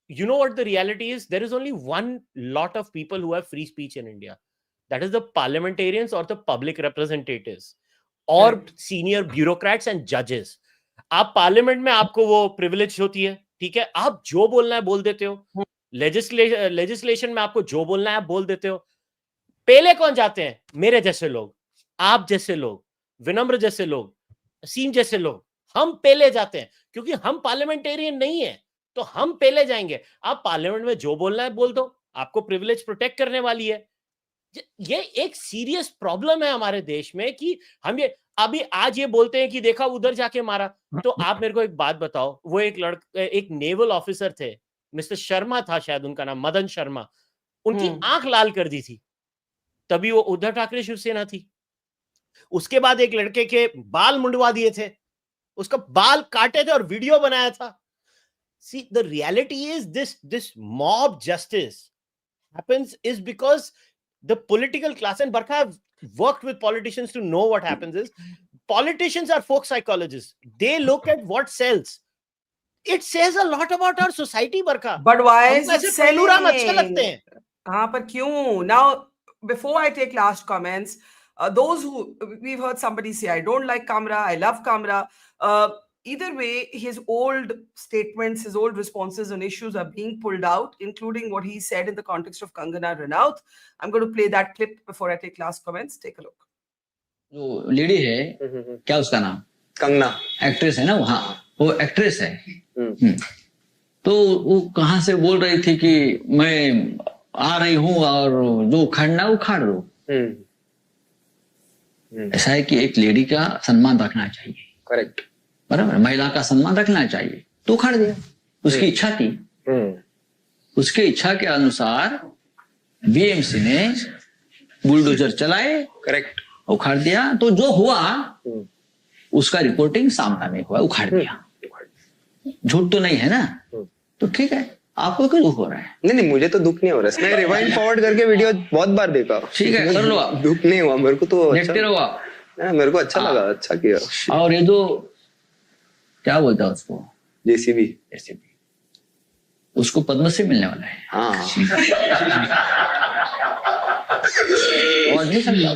you know what the reality is? There is only one lot of people who have free speech in India. That is the parliamentarians or the public representatives or senior bureaucrats and judges. आप parliament में आपको वो privilege होती है, ठीक है, आप जो बोलना है बोल देते हो. लेजिस्लेशन में आपको जो बोलना है आप बोल देते हो. पहले कौन जाते हैं? मेरे जैसे लोग, आप जैसे लोग, विनम्र जैसे लोग, सीम जैसे लोग. हम पहले जाते हैं क्योंकि हम पार्लियामेंटेरियन नहीं है, तो हम पहले जाएंगे. आप पार्लियामेंट में जो बोलना है बोल दो, आपको प्रिविलेज प्रोटेक्ट करने वाली है. ये एक सीरियस प्रॉब्लम है हमारे देश में कि हम ये अभी आज ये बोलते हैं कि देखा उधर जाके मारा. तो आप मेरे को एक बात बताओ, वो एक नेवल ऑफिसर थे, मिस्टर शर्मा था शायद उनका नाम, मदन शर्मा. उनकी आंख लाल कर दी थी, तभी वो उद्धव ठाकरे शिवसेना थी. उसके बाद एक लड़के के बाल मुंडवा दिए थे, उसका बाल काटे थे और वीडियो बनाया था. See, the reality is this mob justice happens is because the political class, and Barkha, have worked with politicians to know what happens is, politicians are folk psychologists. They look at what sells. It says a lot about our society, Barkha. But why is it selling? अच्छे लगते हैं. हाँ, पर क्यों? Now, before I take last comments, those who, we've heard somebody say, I don't like Kamra, I love Kamra. Either way, his old statements, his old responses on issues are being pulled out, including what he said in the context of Kangana Ranaut. I'm going to play that clip before I take last comments. Take a look. जो lady है, क्या उसका नाम? Kangana. Actress है ना वो? हाँ, वो एक्ट्रेस है. तो वो कहाँ से बोल रही थी कि मैं आ रही हूँ और जो उखाड़ना उखाड़ दो। ऐसा है कि एक लेडी का सम्मान रखना चाहिए, करेक्ट, बराबर, महिला का सम्मान रखना चाहिए, तो उखाड़ दिया, उसकी इच्छा थी, उसके इच्छा के अनुसार बीएमसी ने बुलडोजर चलाए, करेक्ट, उखाड़ दिया। तो जो हुआ उसका रिपोर्टिंग सामना में हुआ, उखाड़ दिया, झूठ तो नहीं है ना, तो ठीक है। आपको क्यों दुख हो रहा है? नहीं, मुझे तो दुख नहीं हो रहा है। मैं रिवाइंड फॉरवर्ड करके वीडियो बहुत बार देखा। ठीक है, कर लो आप, दुख नहीं हुआ मेरे को, तो देखते रहो आप। मेरे को अच्छा लगा, अच्छा किया। और ये जो क्या बोलता है उसको, जेसीबी, उसको पद्मश्री मिलने वाला है। हाँ और नहीं सकता,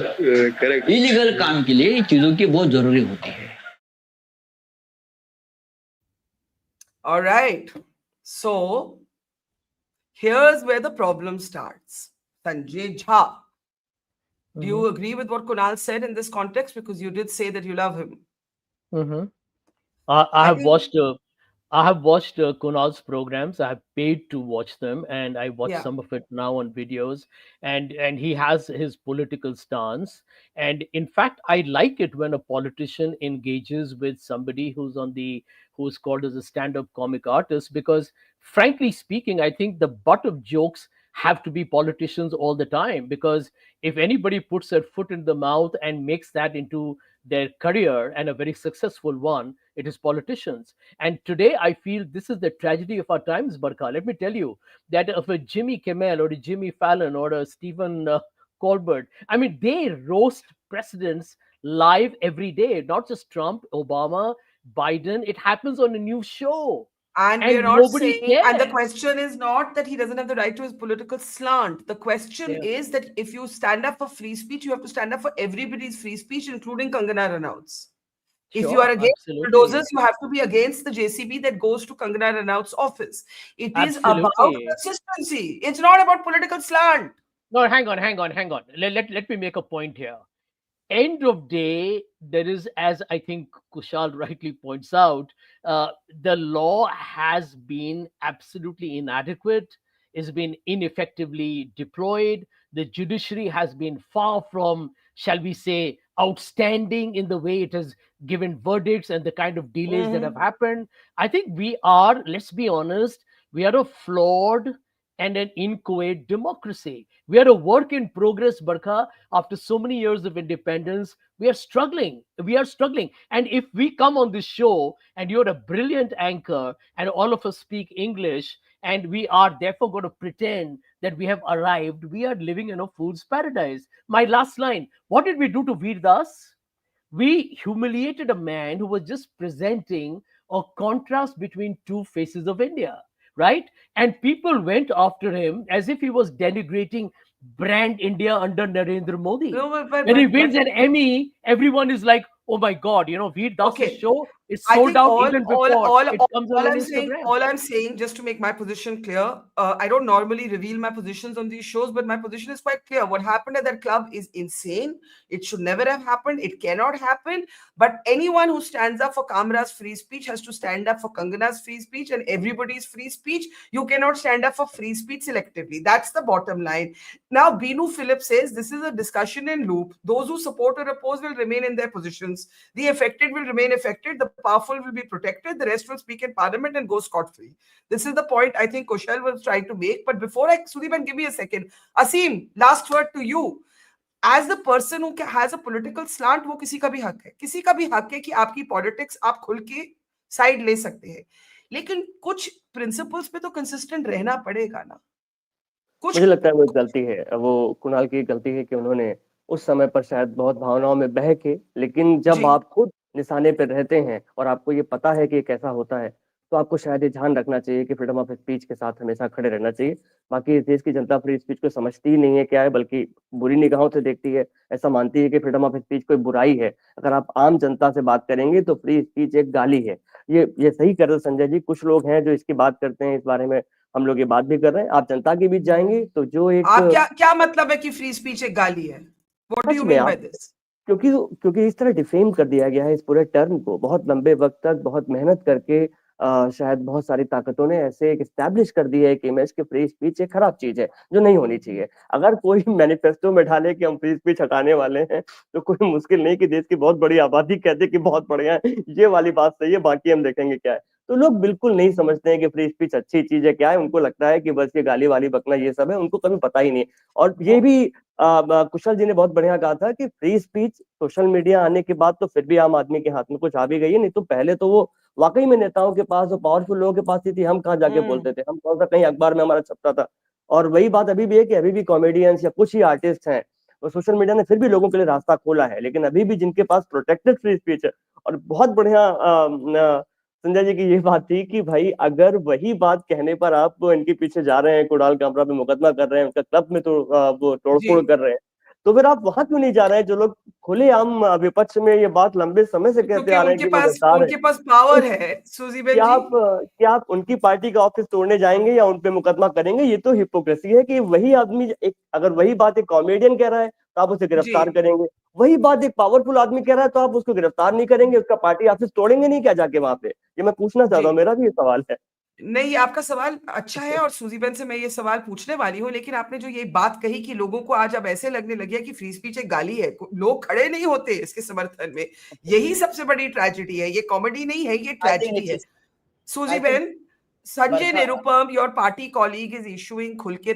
करेक्ट। इलीगल काम के लिए चीजों की बहुत जरूरी होती है। All right. So here's where the problem starts. Sanjay Jha, do you agree with what Kunal said in this context? Because you did say that you love him. I have think- watched Kunal's programs. I have paid to watch them, and I watch some of it now on videos. And he has his political stance. And in fact, I like it when a politician engages with somebody who's called as a stand-up comic artist, because frankly speaking, I think the butt of jokes have to be politicians all the time, because if anybody puts their foot in the mouth and makes that into their career, and a very successful one, it is politicians. And today I feel this is the tragedy of our times, Barkha. Let me tell you that if a Jimmy Kimmel or a Jimmy Fallon or a Stephen Colbert, I mean, they roast presidents live every day, not just Trump, Obama, Biden. It happens on a new show. And we're not saying, and the question is not that he doesn't have the right to his political slant. The question is that if you stand up for free speech, you have to stand up for everybody's free speech, including Kangana Ranaut's. If you are against bulldozers, you have to be against the JCB that goes to Kangana Ranaut's office. It is about consistency. It's not about political slant. No, hang on. Let me make a point here. End of day, there is, as I think Kushal rightly points out, the law has been absolutely inadequate, has been ineffectively deployed. The judiciary has been far from, shall we say, outstanding in the way it has given verdicts and the kind of delays that have happened. I think we are, let's be honest, we are a flawed and an inchoate democracy. We are a work in progress, Barkha. After so many years of independence, we are struggling. And if we come on this show and you're a brilliant anchor and all of us speak English, and we are therefore going to pretend that we have arrived, we are living in a fool's paradise. My last line, what did we do to Veer Das? We humiliated a man who was just presenting a contrast between two faces of India. Right? And people went after him as if he was denigrating brand India under Narendra Modi. No, when he wins an Emmy, everyone is like, oh my God, Veer Das' show is sold out even before it comes on Instagram. All I'm saying, just to make my position clear, I don't normally reveal my positions on these shows, but my position is quite clear. What happened at that club is insane. It should never have happened. It cannot happen. But anyone who stands up for Kamra's free speech has to stand up for Kangana's free speech and everybody's free speech. You cannot stand up for free speech selectively. That's the bottom line. Now, Binu Phillips says this is a discussion in loop. Those who support or oppose will remain in their positions. The affected will remain affected. The powerful will be protected. The rest will speak in parliament and go scot-free. This is the point I think Kushal was trying to make. But before Sudeepan, give me a second. Asim, last word to you. As the person who has a political slant, वो किसी का भी हक है. किसी का भी हक है कि आपकी politics आप खुल के side ले सकते हैं. लेकिन कुछ principles पे तो consistent रहना पड़ेगा ना. मुझे लगता है वो गलती है, वो कुणाल की गलती है कि उन्होंने उस समय पर शायद बहुत भावनाओं में बह के, लेकिन जब आप खुद निशाने पर रहते हैं और आपको ये पता है कि कैसा होता है, तो आपको शायद ये ध्यान रखना चाहिए कि फ्रीडम ऑफ स्पीच के साथ हमेशा खड़े रहना चाहिए. बाकी इस देश की जनता फ्री स्पीच को समझती ही नहीं है क्या है, बल्कि बुरी निगाहों से देखती है, ऐसा मानती है कि फ्रीडम ऑफ स्पीच कोई बुराई है. अगर आप आम जनता से बात करेंगे तो फ्री स्पीच एक गाली है. ये सही कर रहे संजय जी. कुछ लोग हैं जो इसकी बात करते हैं, इस बारे में हम लोग ये बात भी कर रहे हैं. आप जनता के बीच जाएंगे तो जो एक आप क्या मतलब है कि फ्री स्पीच एक गाली है? What do you mean by this? क्योंकि इस तरह डिफेम कर दिया गया है इस पूरे टर्म को. बहुत लंबे वक्त तक बहुत मेहनत करके शायद बहुत सारी ताकतों ने ऐसे एक एस्टैब्लिश कर दी है एक इमेज कि फ्री स्पीच एक खराब चीज है जो नहीं होनी चाहिए। अगर कोई मैनिफेस्टो में डाले कि हम फ्री स्पीच हटाने वाले हैं तो कोई मुश्किल नहीं कि देश की बहुत बड़ी आबादी कहते कि बहुत बढ़िया है, ये वाली बात सही है, बाकी हम देखेंगे क्या है। तो लोग बिल्कुल नहीं समझते हैं कि फ्री स्पीच अच्छी चीज है क्या है, उनको लगता है कि बस ये गाली वाली बकना ये सब है, उनको कभी पता ही नहीं। और ये भी कुशल जी ने बहुत बढ़िया कहा था कि फ्री स्पीच सोशल मीडिया आने के बाद तो फिर भी आम आदमी के हाथ में कुछ आ भी गई है, नहीं तो पहले तो वो वाकई में नेताओं के पास और पावरफुल लोगों के पास ही थी, हम कहाँ जाके बोलते थे, हम कौन सा कहीं अखबार में हमारा छपता था। और वही बात अभी भी है कि अभी भी कॉमेडियंस या कुछ ही आर्टिस्ट हैं, और सोशल मीडिया ने फिर भी लोगों के लिए रास्ता खोला है, लेकिन अभी भी जिनके पास प्रोटेक्टेड फ्री स्पीच है। और बहुत बढ़िया संजय जी की ये बात थी कि भाई अगर वही बात कहने पर आप इनके पीछे जा रहे हैं, कुणाल कामरा पे मुकदमा कर रहे हैं, उनका क्लब में तो वो तोड़फोड़ कर रहे हैं, तो फिर आप वहां क्यों नहीं जा रहे हैं जो लोग खुलेआम विपक्ष में ये बात लंबे समय से कहते क्योंकि आ रहे हैं कि वो गद्दार है। उनके पास पावर है सूजी बेन जी। क्या आप उनकी पार्टी का ऑफिस तोड़ने जाएंगे या उन पे मुकदमा करेंगे? ये तो हिपोक्रेसी है कि वही आदमी अगर वही बात एक कॉमेडियन कह रहा है तो आप उसे गिरफ्तार करेंगे, वही बात एक पावरफुल आदमी कह रहा है तो आप उसको गिरफ्तार नहीं करेंगे, उसका पार्टी ऑफिस तोड़ेंगे नहीं क्या जाके वहां पे? ये मैं पूछना चाहता हूँ, मेरा भी ये सवाल है। नहीं, आपका सवाल अच्छा है और सूजी बेन से मैं ये सवाल पूछने वाली हूँ, लेकिन आपने जो ये बात कही कि लोगों को आज अब ऐसे लगने लगे कि फ्री स्पीच एक गाली है, लोग खड़े नहीं होते इसके समर्थन में, यही सबसे बड़ी ट्रेजेडी है। ये कॉमेडी नहीं है, ये ट्रेजेडी है। सूजी Ben, Sanjay Nirupam, your party colleague, is issuing खुल के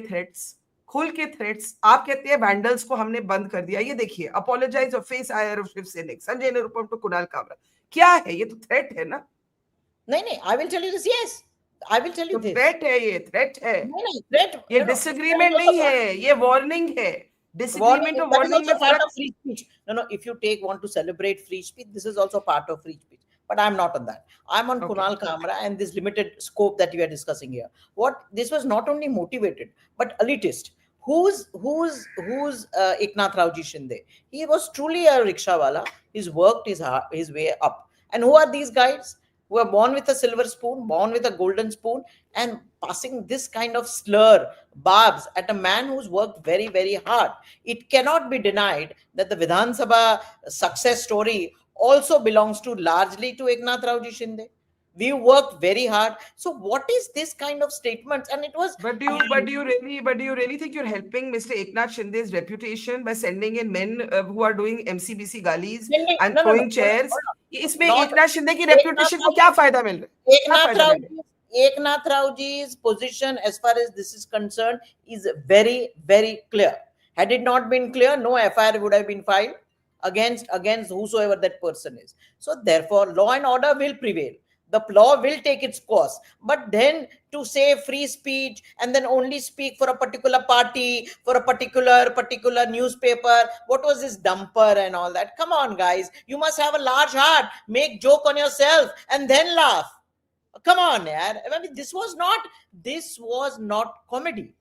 थ्रेट्स। आप कहते हैं वैंडल्स को हमने बंद कर दिया। ये देखिए, अपोलोजाइज और face Eyre of Shiv Sainik, Sanjay Nirupam to Kunal Kamra. क्या है ये? तो थ्रेट है ना? नहीं, I will tell you this. Yes, I will tell you this. Threat है, ये थ्रेट है। नहीं, थ्रेट, ये डिसएग्रीमेंट नहीं है, ये वार्निंग है। Disagreement or warning is also में part फर्क। of free speech. No, if you want to celebrate free speech, this is also part of free speech. But I'm not on that. I'm on Kunal Kamra and this limited scope that we are discussing here. This was not only motivated, but elitist. Who's Eknath Shinde? He was truly a rickshawala. He's worked his way up. And who are these guys? Who are born with a silver spoon, born with a golden spoon, and passing this kind of slur, barbs at a man who's worked very, very hard. It cannot be denied that the Vidhan Sabha success story also belongs to largely to Eknath Shinde. We worked very hard. So what is this kind of statements? And it was. But do you really think you're helping Mr. Eknath Shinde's reputation by sending in men who are doing MCBC galis and throwing chairs? इसमें एकनाथ शिंदे की reputation को क्या फायदा मिल रहा है? Eknath Ji's position as far as this is concerned is very, very clear. Had it not been clear, no FIR would have been filed against whosoever that person is. So therefore, law and order will prevail. The law will take its course. But then to say free speech and then only speak for a particular party, for a particular newspaper, what was this dumper and all that? Come on, guys. You must have a large heart. Make joke on yourself and then laugh. Come on, yaar. I mean, this was not comedy.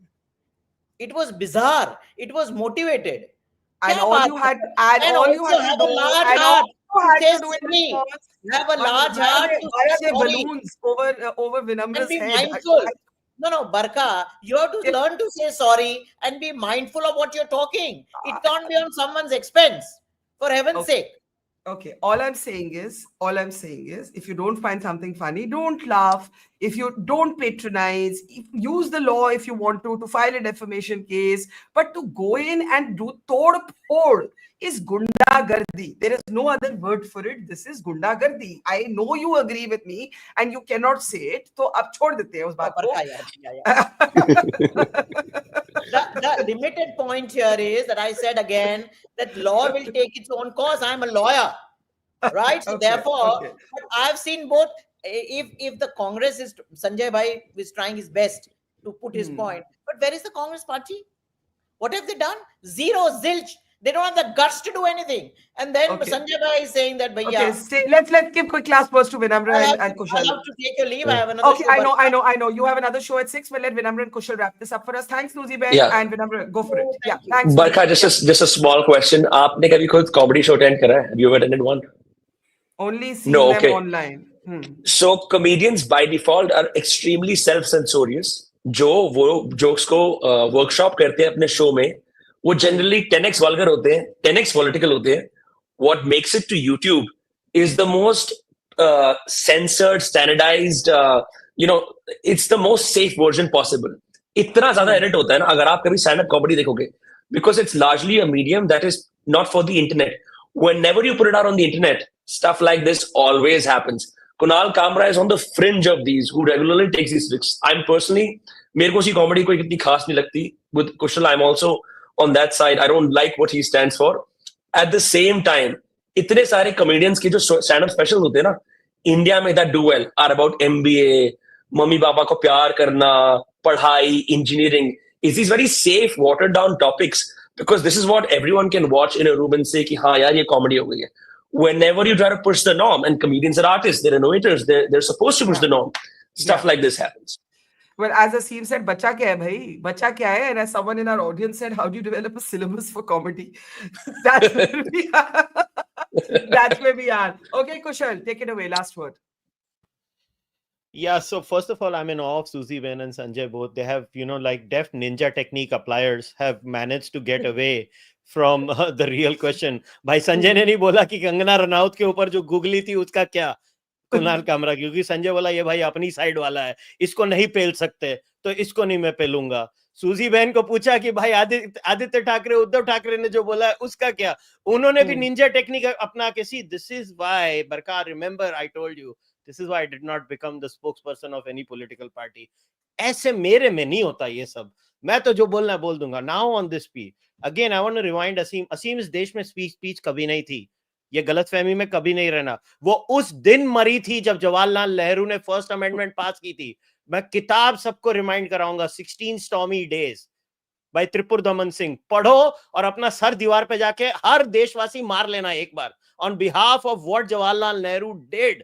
It was bizarre. It was motivated. And all you had to have a large heart to say balloons over Vinamra's be head. mindful. No, Barkha, you have to learn to say sorry and be mindful of what you're talking. It can't be on someone's expense, for heaven's sake. Okay, all I'm saying is, if you don't find something funny, don't laugh. If you don't patronize, use the law if you want to file a defamation case. But to go in and do tod is gundagardi. There is no other word for it. This is gundagardi. I know you agree with me and you cannot say it. So ab chhod dete hain us baat ko. The limited point here is that I said again that law will take its own course. I'm a lawyer, right? So therefore, but I've seen both. If the Congress is, Sanjay Bhai is trying his best to put his point, but where is the Congress party? What have they done? Zero, zilch. They don't have the guts to do anything. And then Sanjay Bhai is saying that, Bhaiya. Okay, let's give quick last words to Vinamra and Kushal. I have to take your leave. I have another show. I know. You have another show at 6. We'll let Vinamra and Kushal wrap this up for us. Thanks, Nuzi Ben and Vinamra. Go for it. Yeah, thanks. Barkha, just a small question. आपने कभी खुद comedy show attend करा है? Have you ever attended one? Only seen them online. So comedians by default are extremely self-censorious. जो वो jokes को workshop करते हैं अपने show में, वो generally 10x vulgar होते हैं, 10x political होते हैं. What makes it to YouTube is the most censored, standardized. It's the most safe version possible. इतना ज़्यादा edit होता है ना अगर आप कभी stand-up comedy देखोगे, because it's largely a medium that is not for the internet. Whenever you put it out on the internet, stuff like this always happens. Kunal Kamra is on the fringe of these, who regularly takes these risks. I'm personally, मेरे को सी comedy कोई कितनी खास नहीं लगती. With Kushal, I'm also on that side. I don't like what he stands for. At the same time, इतने सारे comedians के जो stand-up specials होते हैं ना, India में that do well are about MBA, mummy papa को प्यार करना, पढ़ाई, engineering. Is these very safe, watered down topics, because this is what everyone can watch in a room and say कि हाँ यार ये comedy हो गई है. Whenever you try to push the norm, and comedians are artists, they're innovators, they're supposed to push the norm, stuff like this happens. Well, as Asim said, bacha kya hai bhai? Bacha kya hai? And as someone in our audience said, how do you develop a syllabus for comedy? That's where we are. That's where we are. Okay, Kushal, take it away. Last word. Yeah, so first of all, I'm in awe of Suzy Ben and Sanjay both. They have, like deft ninja technique appliers have managed to get away from the real question. भाई संजय ने नहीं बोला कि कंगना रनौत के ऊपर जो googly थी उसका क्या, कुणाल कामरा, क्योंकि संजय बोला ये भाई अपनी साइड वाला है, इसको नहीं पेल सकते, तो इसको नहीं मैं पेलूंगा. सूजी बहन को पूछा कि भाई आदित्य ठाकरे, उद्धव ठाकरे ने जो बोला है उसका क्या, उन्होंने भी निंजा टेक्निक अपना के सी. दिस इज व्हाई बरका, remember I told you, this is why I did not become the spokesperson of any political party. ऐसे मेरे में नहीं होता ये सब, मैं तो जो बोलना है बोल दूंगा. Now on this speech again I want to remind Aseem इस देश में स्पीच कभी नहीं थी, ये गलतफहमी में कभी नहीं रहना. वो उस दिन मरी थी जब जवाहरलाल नेहरू ने फर्स्ट अमेंडमेंट पास की थी. मैं किताब सबको रिमाइंड कराऊंगा, 16 स्टॉर्मी डेज बाय त्रिपुर दमन सिंह, पढ़ो और अपना सर दीवार पे जाके हर देशवासी मार लेना एक बार, on behalf of what Jawaharlal Nehru did.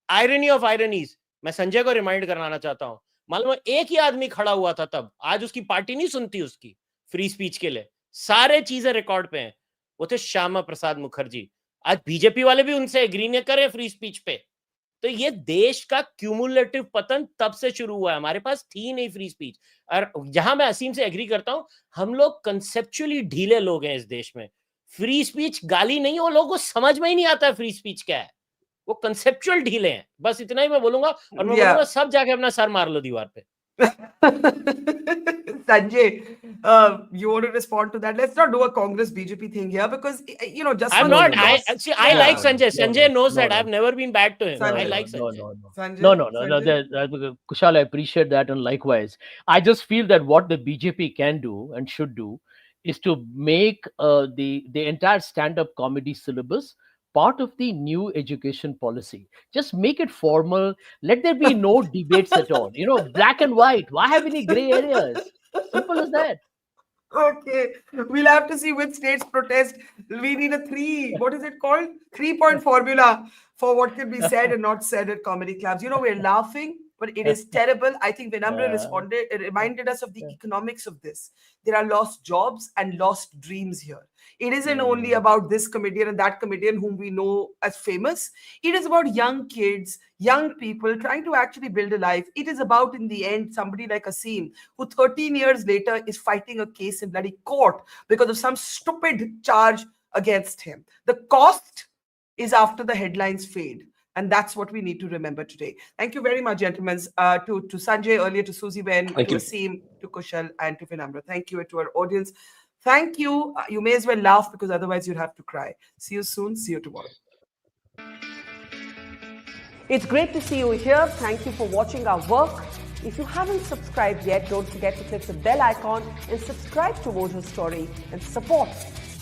Irony of ironies, मैं संजय को रिमाइंड कराना चाहता हूं, मालूम एक ही आदमी खड़ा हुआ था तब, आज उसकी पार्टी नहीं सुनती उसकी फ्री स्पीच के लिए, सारे चीजें रिकॉर्ड पे हैं, वो थे श्यामा प्रसाद मुखर्जी. आज बीजेपी वाले भी उनसे एग्री नहीं करे फ्री स्पीच पे. तो ये देश का क्यूमुलेटिव पतन तब से शुरू हुआ है, हमारे पास थी नहीं फ्री स्पीच. और जहां मैं असीम से एग्री करता हूं, हम लोग कंसेप्चुअली ढीले लोग हैं इस देश में. फ्री स्पीच गाली नहीं, वो लोगों को समझ में ही नहीं आता फ्री स्पीच क्या है, वो कंसेप्चुअल ढीले हैं. बस इतना ही मैं बोलूंगा, और मैं बोलूंगा सब जाके अपना सर मार लो दीवार पे. Sanjay, you want to respond to that? Let's not do a Congress BJP thing here, because just I'm not. I like Sanjay. Sanjay knows that. I've never been bad to him. Sanjay, I like Sanjay. Sanjay? Kushal, I appreciate that, and likewise, I just feel that what the BJP can do and should do is to make the entire stand-up comedy syllabus part of the new education policy. Just make it formal. Let there be no debates at all. Black and white. Why have any gray areas? Simple as that. Okay, we'll have to see which states protest. We need a 3-point formula for what can be said and not said at comedy clubs. We're laughing, but it is terrible. I think Vinamra reminded us of the economics of this. There are lost jobs and lost dreams here. It isn't only about this comedian and that comedian whom we know as famous. It is about young kids, young people trying to actually build a life. It is about, in the end, somebody like Asim, who 13 years later is fighting a case in bloody court because of some stupid charge against him. The cost is after the headlines fade. And that's what we need to remember today. Thank you very much, gentlemen. To Sanjay, earlier to Suzy Ben, to Asim, to Kushal, and to Vinamra. Thank you to our audience. Thank you. You may as well laugh, because otherwise you'll have to cry. See you soon. See you tomorrow. It's great to see you here. Thank you for watching our work. If you haven't subscribed yet, don't forget to click the bell icon and subscribe to Mojo Story and support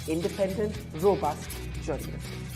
independent, robust journalism.